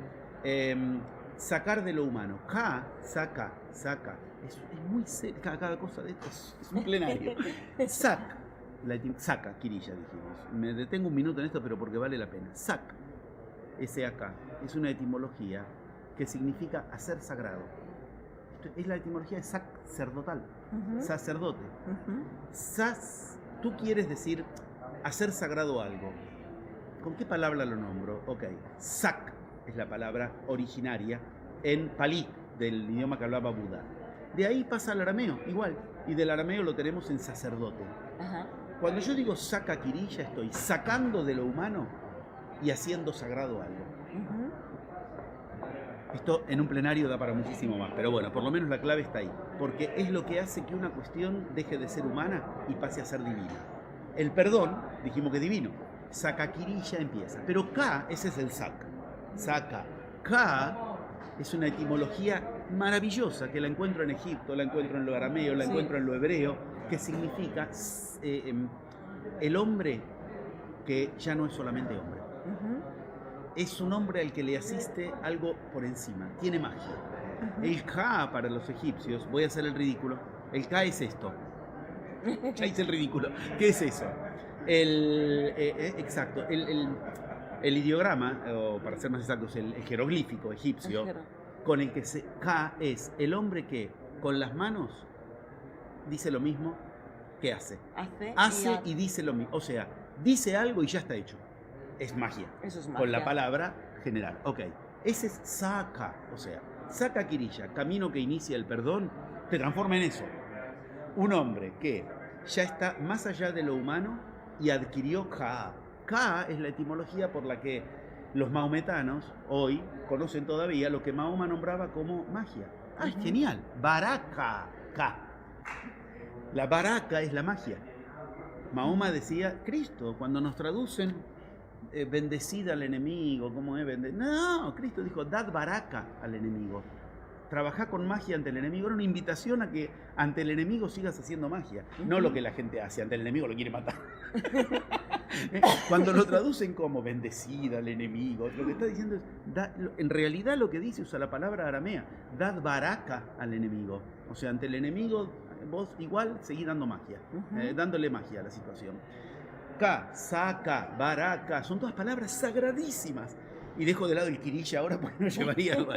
Sacar de lo humano. Ka, saca. Es muy serio. Cada cosa de esto es un plenario. Saca, Kirilla, dijimos. Me detengo un minuto en esto, pero porque vale la pena. Sak, S-A-K, es una etimología que significa hacer sagrado. Es la etimología de sacerdotal, sacerdote. Tú quieres decir hacer sagrado algo. ¿Con qué palabra lo nombro? Ok, Sak es la palabra originaria en Palí, del idioma que hablaba Buda. De ahí pasa al arameo, igual, y del arameo lo tenemos en sacerdote. Cuando yo digo Sakakirilla, estoy sacando de lo humano y haciendo sagrado algo. Esto en un plenario da para muchísimo más, pero bueno, por lo menos la clave está ahí, porque es lo que hace que una cuestión deje de ser humana y pase a ser divina. El perdón, dijimos que es divino, Sakakirilla empieza, pero Ka, ese es el Saka. Saka. Ka es una etimología maravillosa que la encuentro en Egipto, la encuentro en lo arameo, la encuentro en lo hebreo, que significa el hombre que ya no es solamente hombre. Es un hombre al que le asiste algo por encima, tiene magia. El Ka para los egipcios, voy a hacer el ridículo, el Ka es esto. Ya hice el ridículo. ¿Qué es eso? Exacto, el ideograma, o para ser más exactos, el jeroglífico egipcio, con el que Ka es el hombre que con las manos dice lo mismo que hace. Hace y dice lo mismo. O sea, dice algo y ya está hecho. Es magia. Eso es magia. Con la palabra general. Ok. Ese es Saka. O sea, Sakakirilla, camino que inicia el perdón, te transforma en eso. Un hombre que ya está más allá de lo humano y adquirió Ka. Ka es la etimología por la que los maometanos hoy conocen todavía lo que Mahoma nombraba como magia. Es genial. Baraka. Ka. La baraka es la magia. Mahoma decía, Cristo, cuando nos traducen bendecida al enemigo, ¿cómo es? No, Cristo dijo, dad baraka al enemigo. Trabajá con magia ante el enemigo. Era una invitación a que ante el enemigo sigas haciendo magia. No lo que la gente hace, ante el enemigo lo quiere matar. Cuando lo traducen como bendecida al enemigo, lo que está diciendo es, en realidad lo que dice usa la palabra aramea, dad baraka al enemigo. O sea, ante el enemigo vos igual seguís dando magia, dándole magia a la situación. Ka, Saka, Baraka, son todas palabras sagradísimas. y dejo de lado el kirilla ahora porque no llevaría algo.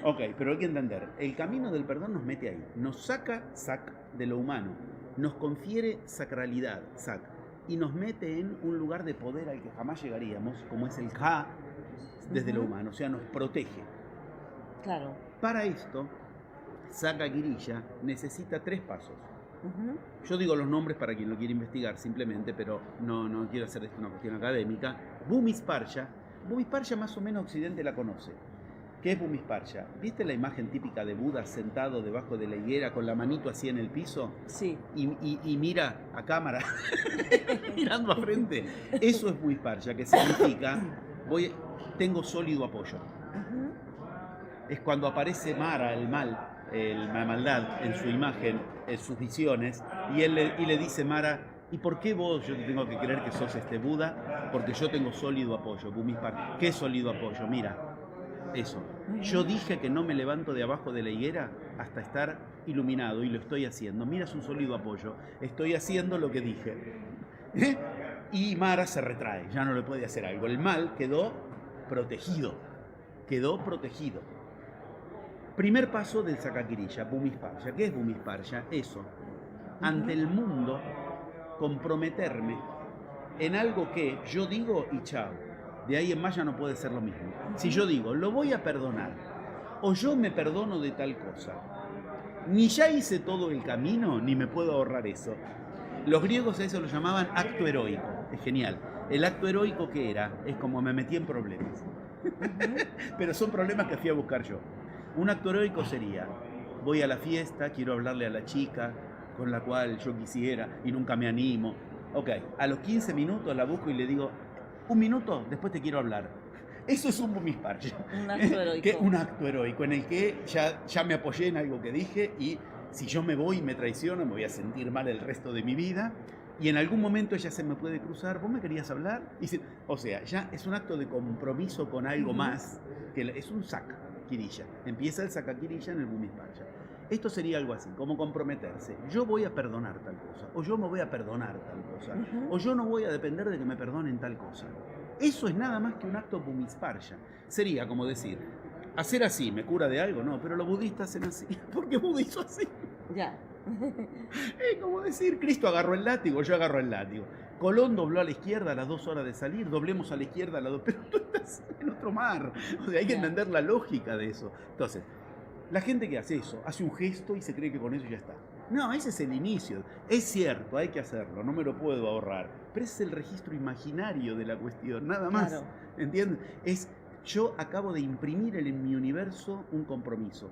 Ok, pero hay que entender, el camino del perdón nos mete ahí, nos saca de lo humano, nos confiere sacralidad, y nos mete en un lugar de poder al que jamás llegaríamos, como es el ja, desde lo humano, o sea, nos protege. Claro. Para esto, Saka Kirilla necesita 3 pasos. Yo digo los nombres para quien lo quiere investigar simplemente, pero no quiero hacer esto una cuestión académica. Bhumisparsha más o menos Occidente la conoce. ¿Qué es Bhumisparsha? ¿Viste la imagen típica de Buda sentado debajo de la higuera con la manito así en el piso? Sí. Y mira a cámara, mirando a frente. Eso es Bhumisparsha, que significa tengo sólido apoyo. Es cuando aparece Mara, el mal, la maldad en su imagen, en sus visiones, y le dice Mara, ¿y por qué yo te tengo que creer que sos este Buda? Porque yo tengo sólido apoyo, Bhumisparsha. ¿Qué es sólido apoyo? Mira, eso. Yo dije que no me levanto de abajo de la higuera hasta estar iluminado, y lo estoy haciendo. Mira, es un sólido apoyo. Estoy haciendo lo que dije. Y Mara se retrae, ya no le puede hacer algo. El mal quedó protegido. Primer paso del Saka Kirilla, Bhumisparsha. ¿Qué es Bhumisparsha? Eso. Ante el mundo, comprometerme en algo que yo digo y chao. De ahí en más ya no puede ser lo mismo. Si yo digo, lo voy a perdonar, o yo me perdono de tal cosa, ni ya hice todo el camino, ni me puedo ahorrar eso. Los griegos a eso lo llamaban acto heroico. Es genial. El acto heroico, ¿qué era? Es como me metí en problemas. Pero son problemas que fui a buscar yo. Un acto heroico sería, voy a la fiesta, quiero hablarle a la chica con la cual yo quisiera y nunca me animo. Ok, a los 15 minutos la busco y le digo, 1 minuto, después te quiero hablar. Eso es un Bhumisparsha. Un acto heroico. Un acto heroico en el que ya me apoyé en algo que dije, y si yo me voy y me traiciono, me voy a sentir mal el resto de mi vida. Y en algún momento ella se me puede cruzar, ¿vos me querías hablar? O sea, ya es un acto de compromiso con algo más, que es un Saka Kirilla. Empieza el Saka Kirilla en el Bhumisparsha. Esto sería algo así, como comprometerse. Yo voy a perdonar tal cosa, o yo me voy a perdonar tal cosa, o yo no voy a depender de que me perdonen tal cosa. Eso es nada más que un acto Bhumisparsha. Sería como decir, hacer así me cura de algo, no, pero los budistas hacen así. ¿Por qué Buda hizo así? Ya. Es como decir, Cristo agarró el látigo, yo agarro el látigo. Colón dobló a la izquierda a las 2 horas de salir, doblemos a la izquierda a las 2, pero tú estás en otro mar. O sea, hay que entender la lógica de eso. Entonces, la gente que hace eso, hace un gesto y se cree que con eso ya está. No, ese es el inicio. Es cierto, hay que hacerlo, no me lo puedo ahorrar. Pero ese es el registro imaginario de la cuestión, nada más. Claro. ¿Entiendes? Yo acabo de imprimir en mi universo un compromiso.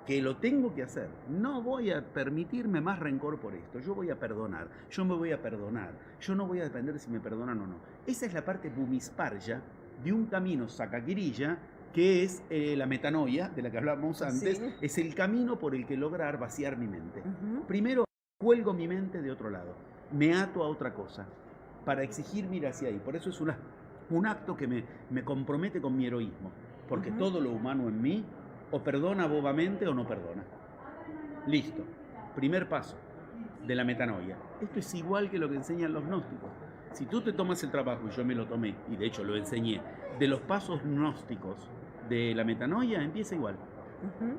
Que lo tengo que hacer. No voy a permitirme más rencor por esto. Yo voy a perdonar. Yo me voy a perdonar. Yo no voy a depender de si me perdonan o no. Esa es la parte Bhumisparsha de un camino Saka Kirilla, que es la metanoia, de la que hablábamos antes. Sí. Es el camino por el que lograr vaciar mi mente. Primero, cuelgo mi mente de otro lado. Me ato a otra cosa para exigir ir hacia ahí. Por eso es un acto que me compromete con mi heroísmo. Porque todo lo humano en mí o perdona bobamente o no perdona. Listo. Primer paso de la metanoia. Esto es igual que lo que enseñan los gnósticos. Si tú te tomas el trabajo, y yo me lo tomé, y de hecho lo enseñé, de los pasos gnósticos de la metanoia, empieza igual.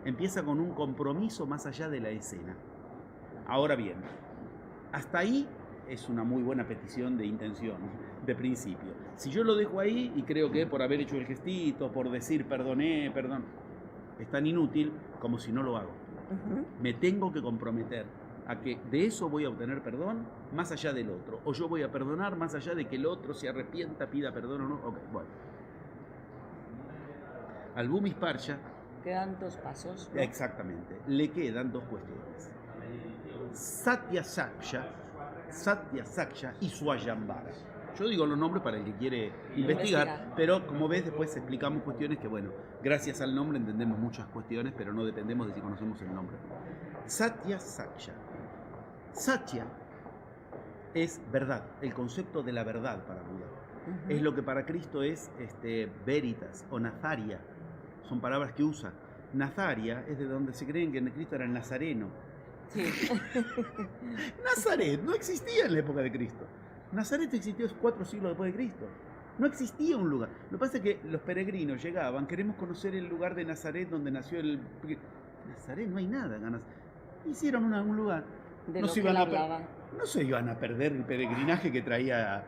Empieza con un compromiso más allá de la escena. Ahora bien, hasta ahí es una muy buena petición de intención, de principio. Si yo lo dejo ahí y creo que por haber hecho el gestito, por decir perdoné, perdón, es tan inútil como si no lo hago. Me tengo que comprometer a que de eso voy a obtener perdón más allá del otro. O yo voy a perdonar más allá de que el otro se arrepienta, pida perdón o no. Ok, bueno. Al Bhumisparsha Quedan 2 pasos, ¿no? Exactamente. Le quedan 2 cuestiones. Satya Saksha y Swayambara. Yo digo los nombres para el que quiere investigar, pero como ves después explicamos cuestiones que, bueno, gracias al nombre entendemos muchas cuestiones, pero no dependemos de si conocemos el nombre. Satya Saksha. Satya es verdad, el concepto de la verdad para Buda. Es lo que para Cristo es veritas o nazaria. Son palabras que usa. Nazaria es de donde se creen que Cristo era el nazareno. Sí. Nazaret no existía en la época de Cristo. Nazaret existió 4 siglos después de Cristo. No existía un lugar. Lo que pasa es que los peregrinos llegaban, queremos conocer el lugar de Nazaret donde nació el... Nazaret, no hay nada. Hicieron un lugar. De lo que él hablaba. No se iban a perder el peregrinaje que traía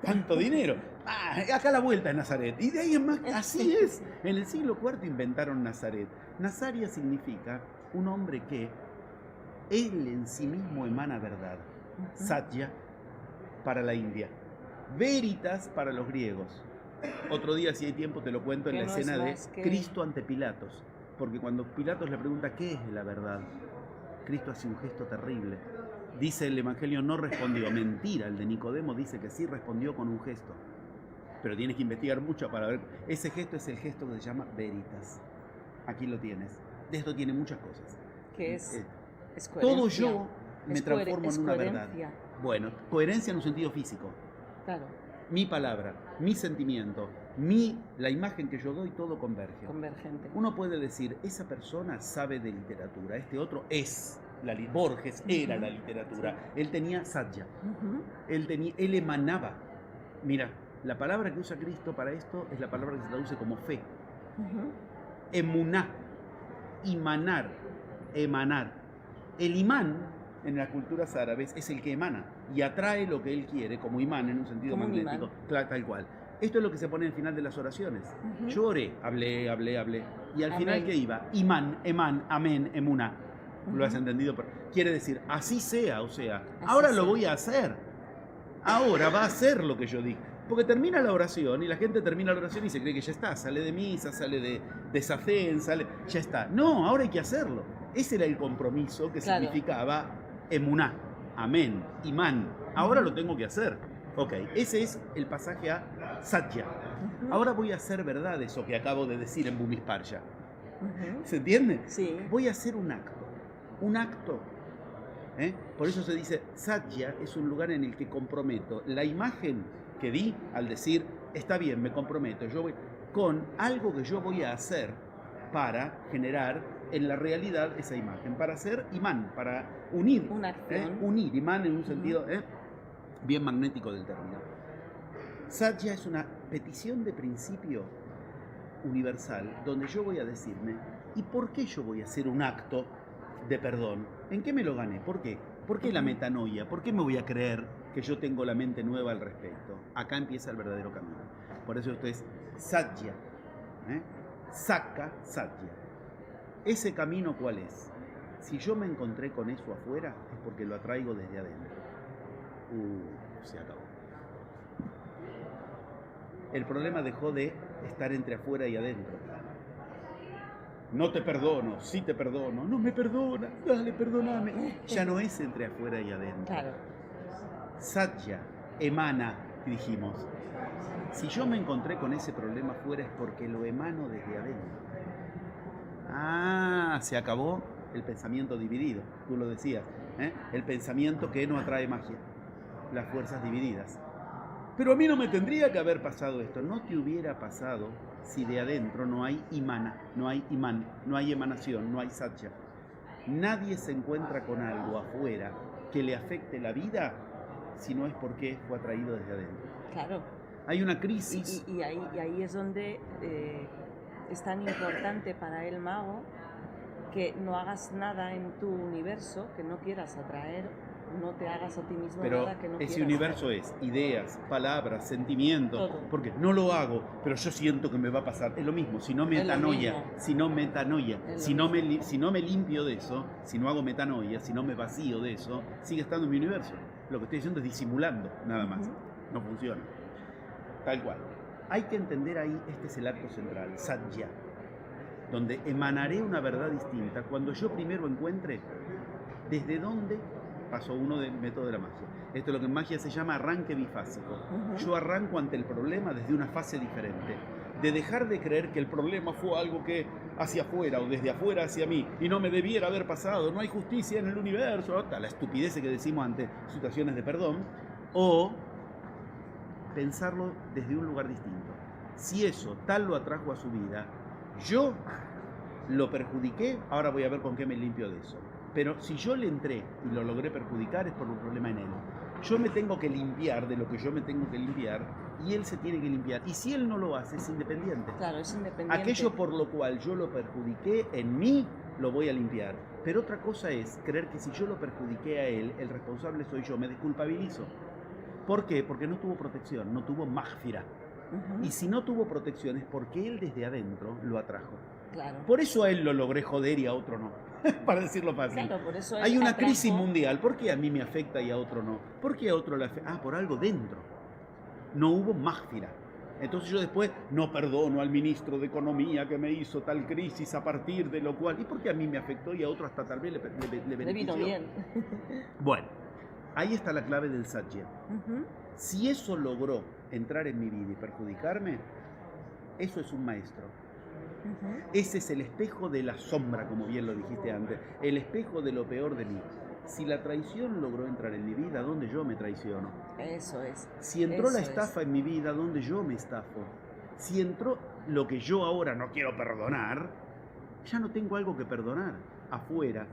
tanto dinero. Acá a la vuelta es Nazaret. Y de ahí en más, así es. En el siglo IV inventaron Nazaret. Nazaria significa un hombre que él en sí mismo emana verdad. Satya para la India. Veritas para los griegos. Otro día, si hay tiempo, te lo cuento en la escena de Cristo ante Pilatos. Porque cuando Pilatos le pregunta qué es la verdad, Cristo hace un gesto terrible. Dice el Evangelio, no respondió. Mentira, el de Nicodemo dice que sí respondió con un gesto. Pero tienes que investigar mucho para ver. Ese gesto es el gesto que se llama veritas. Aquí lo tienes. De esto tiene muchas cosas. Que es coherencia. Todo yo me transformo en una verdad. Bueno, coherencia en un sentido físico. Claro. Mi palabra, mi sentimiento, la imagen que yo doy, todo converge. Convergente. Uno puede decir, esa persona sabe de literatura, este otro es. Borges era la literatura. Sí. Él tenía satya. Él emanaba. Mira, la palabra que usa Cristo para esto es la palabra que se traduce como fe. Emuná. Imanar. Emanar. El imán en las culturas árabes es el que emana y atrae lo que él quiere, como imán en un sentido como magnético, tal cual. Esto es lo que se pone al final de las oraciones. Yo oré, hablé, y al final ¿qué iba? Imán, emán, amén, emuná. ¿Lo has entendido? Quiere decir, así sea, o sea, así ahora sea. Lo voy a hacer. Ahora va a hacer lo que yo dije. Porque termina la oración y la gente termina la oración y se cree que ya está, sale de misa, sale de safén, ya está. No, ahora hay que hacerlo. Ese era el compromiso que significaba emuná, amén, imán. Ahora lo tengo que hacer. Ok, ese es el pasaje a satya. Ahora voy a hacer verdad eso que acabo de decir en Bumisparsha. ¿Se entiende? Sí. Voy a hacer un acto. Un acto. Por eso se dice, satya es un lugar en el que comprometo la imagen que di al decir, está bien, me comprometo, yo voy con algo que yo voy a hacer para generar en la realidad esa imagen, para hacer imán, para unir. Una acción. Unir, imán en un sentido bien magnético del término. Satya es una petición de principio universal donde yo voy a decirme, ¿y por qué yo voy a hacer un acto de perdón? ¿En qué me lo gané? ¿Por qué? ¿Por qué la metanoia? ¿Por qué me voy a creer que yo tengo la mente nueva al respecto? Acá empieza el verdadero camino. Por eso esto es satya. Saka satya. ¿Ese camino cuál es? Si yo me encontré con eso afuera, es porque lo atraigo desde adentro. Se acabó. El problema dejó de estar entre afuera y adentro. No te perdono, sí te perdono, no me perdona, dale, perdóname. Ya no es entre afuera y adentro. Claro. Satya, emana, dijimos. Si yo me encontré con ese problema afuera es porque lo emano desde adentro. Se acabó el pensamiento dividido, tú lo decías, el pensamiento que no atrae magia, las fuerzas divididas. Pero a mí no me tendría que haber pasado esto, no te hubiera pasado si de adentro no hay imana, no hay imán, no hay emanación, no hay satya. Nadie se encuentra con algo afuera que le afecte la vida si no es porque fue atraído desde adentro. Claro. Hay una crisis. Y ahí es donde es tan importante para el mago que no hagas nada en tu universo que no quieras atraer, no te hagas a ti mismo nada que no quieras. Pero ese universo es ideas, palabras, sentimientos, todo. Porque no lo hago, pero yo siento que me va a pasar. Es lo mismo, si no metanoia, si no me limpio de eso, si no hago metanoia, si no me vacío de eso, sigue estando en mi universo. Lo que estoy haciendo es disimulando, nada más. No funciona. Tal cual. Hay que entender ahí, este es el acto central, satya, donde emanaré una verdad distinta cuando yo primero encuentre desde dónde paso uno del método de la magia. Esto es lo que en magia se llama arranque bifásico. Yo arranco ante el problema desde una fase diferente, de dejar de creer que el problema fue algo que hacia afuera o desde afuera hacia mí y no me debiera haber pasado, no hay justicia en el universo, la estupidez que decimos ante situaciones de perdón, o pensarlo desde un lugar distinto. Si eso tal lo atrajo a su vida, yo lo perjudiqué, ahora voy a ver con qué me limpio de eso. Pero si yo le entré y lo logré perjudicar es por un problema en él. Yo me tengo que limpiar de lo que yo me tengo que limpiar y él se tiene que limpiar. Y si él no lo hace, es independiente. Claro, es independiente. Aquello por lo cual yo lo perjudiqué en mí, lo voy a limpiar. Pero otra cosa es creer que si yo lo perjudiqué a él, el responsable soy yo, me desculpabilizo. ¿Por qué? Porque no tuvo protección, no tuvo maghfira. Y si no tuvo protección es porque él desde adentro lo atrajo. Claro. Por eso a él lo logré joder y a otro no. Para decirlo fácil. Claro, por eso hay una crisis mundial. ¿Por qué a mí me afecta y a otro no? ¿Por qué a otro le afecta? Ah, por algo dentro. No hubo maghfira. Entonces yo después no perdono al ministro de Economía que me hizo tal crisis a partir de lo cual... ¿Y por qué a mí me afectó y a otro hasta tal vez le benefició? Le vino bien. Bueno, ahí está la clave del satya. Si eso logró entrar en mi vida y perjudicarme, eso es un maestro. Ese es el espejo de la sombra, como bien lo dijiste antes, el espejo de lo peor de mí. Si la traición logró entrar en mi vida, ¿dónde yo me traiciono? Eso es. Si entró la estafa en mi vida, ¿dónde yo me estafo? Si entró lo que yo ahora no quiero perdonar, ya no tengo algo que perdonar afuera,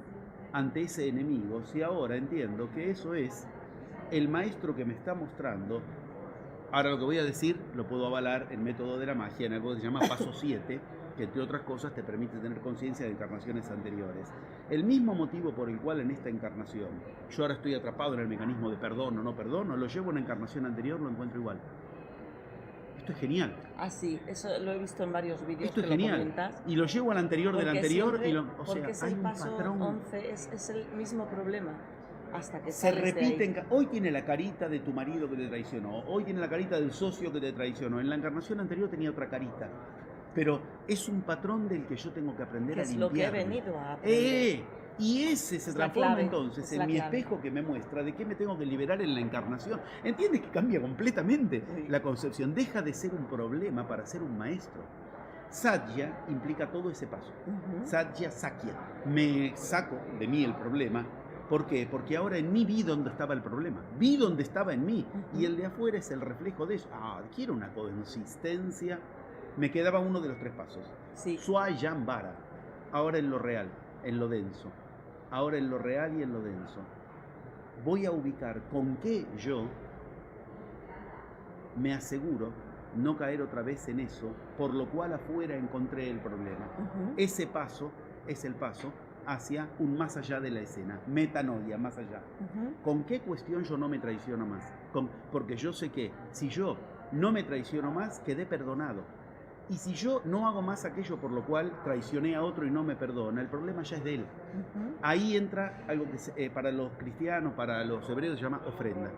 ante ese enemigo. Si ahora entiendo que eso es el maestro que me está mostrando. Ahora lo que voy a decir lo puedo avalar en método de la magia, en algo que se llama paso 7, que entre otras cosas te permite tener conciencia de encarnaciones anteriores. El mismo motivo por el cual en esta encarnación yo ahora estoy atrapado en el mecanismo de perdón o no perdono, lo llevo en una encarnación anterior, lo encuentro igual. Esto es genial. Ah, sí, eso lo he visto en varios vídeos. Esto es genial. Y lo llevo al anterior del anterior. Siempre, y lo, o sea, es hay el un paso patrón. 11, es el mismo problema. Hasta que se repite repiten. Hoy tiene la carita de tu marido que te traicionó, hoy tiene la carita del socio que te traicionó. En la encarnación anterior tenía otra carita. Pero es un patrón del que yo tengo que aprender a limpiar. Es lo que he venido a aprender. Y ese se transforma entonces en mi espejo que me muestra de qué me tengo que liberar en la encarnación. ¿Entiendes que cambia completamente la concepción? Deja de ser un problema para ser un maestro. Satya implica todo ese paso. Satya, Sakya. Me saco de mí el problema. ¿Por qué? Porque ahora en mí vi dónde estaba el problema. Vi dónde estaba en mí. Y el de afuera es el reflejo de eso. Quiero una consistencia. Me quedaba uno de los 3 pasos. Swayambara. Ahora en lo real, en lo denso. Ahora en lo real y en lo denso. Voy a ubicar con qué yo me aseguro no caer otra vez en eso, por lo cual afuera encontré el problema. Ese paso es el paso hacia un más allá de la escena, metanoia, más allá. ¿Con qué cuestión yo no me traiciono más? Porque yo sé que si yo no me traiciono más, quedé perdonado. Y si yo no hago más aquello por lo cual traicioné a otro y no me perdona, el problema ya es de él. Ahí entra algo que para los cristianos, para los hebreos se llama ofrenda.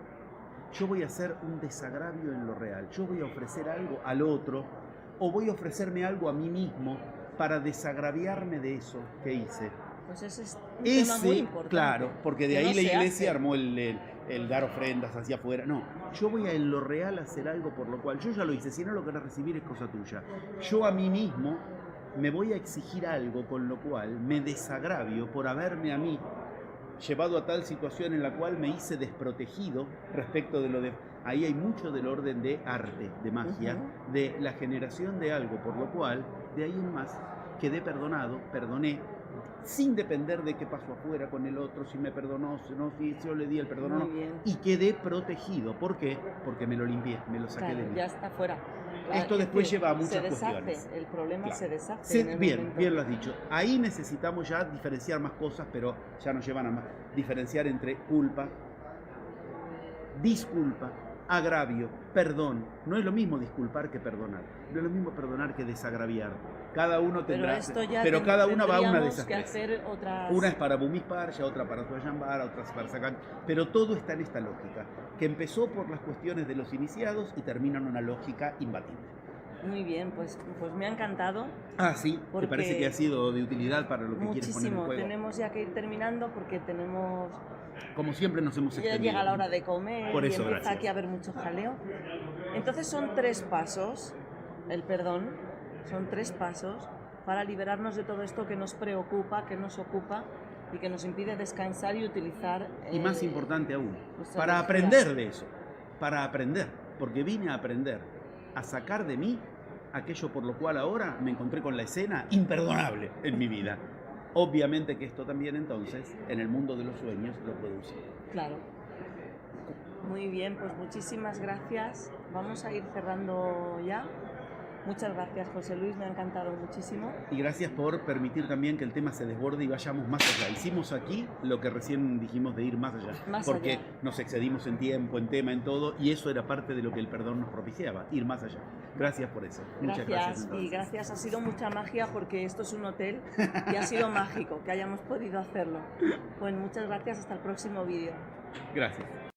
Yo voy a hacer un desagravio en lo real. Yo voy a ofrecer algo al otro o voy a ofrecerme algo a mí mismo para desagraviarme de eso que hice. Pues ese es un tema muy importante. Claro, porque de ahí la iglesia armó el dar ofrendas hacia afuera. No, yo voy a en lo real a hacer algo por lo cual yo ya lo hice. Si no lo querés recibir es cosa tuya. Yo a mí mismo me voy a exigir algo con lo cual me desagravio por haberme a mí llevado a tal situación en la cual me hice desprotegido respecto de lo de... Ahí hay mucho del orden de arte, de magia, de la generación de algo, por lo cual, de ahí en más, quedé perdonado, perdoné, sin depender de qué pasó afuera con el otro, si me perdonó, si yo le di el perdón o no, y quedé protegido. ¿Por qué? Porque me lo limpié, me lo saqué de mí. Ya está fuera. Esto después lleva a muchas cuestiones. El problema se deshace. Bien lo has dicho. Ahí necesitamos ya diferenciar más cosas, pero ya nos llevan a más. Diferenciar entre culpa, disculpa, agravio, perdón. No es lo mismo disculpar que perdonar. No es lo mismo perdonar que desagraviar. Cada uno tendrá... Pero cada una va a una de esas tres. Una es para Bhumisparsha, otra para Swayambara, otra para Sakan. Pero todo está en esta lógica, que empezó por las cuestiones de los iniciados y termina en una lógica imbatible. Muy bien, pues me ha encantado. Sí, me parece que ha sido de utilidad para lo que quieres poner en juego. Muchísimo, tenemos ya que ir terminando porque tenemos... Como siempre nos hemos extendido. Ya llega la hora de comer por eso, y empieza aquí a haber mucho jaleo. Entonces son 3 pasos, el perdón, son 3 pasos para liberarnos de todo esto que nos preocupa, que nos ocupa y que nos impide descansar y utilizar... Y más importante aún, para aprender de eso, para aprender, porque vine a aprender, a sacar de mí aquello por lo cual ahora me encontré con la escena imperdonable en mi vida. Obviamente que esto también entonces, en el mundo de los sueños, lo produce. Claro. Muy bien, pues muchísimas gracias. Vamos a ir cerrando ya. Muchas gracias, José Luis, me ha encantado muchísimo. Y gracias por permitir también que el tema se desborde y vayamos más allá. Hicimos aquí lo que recién dijimos de ir más allá, porque nos excedimos en tiempo, en tema, en todo, y eso era parte de lo que el perdón nos propiciaba, ir más allá. Gracias por eso. Muchas gracias. Y gracias, ha sido mucha magia porque esto es un hotel y ha sido mágico que hayamos podido hacerlo. Pues muchas gracias, hasta el próximo vídeo. Gracias.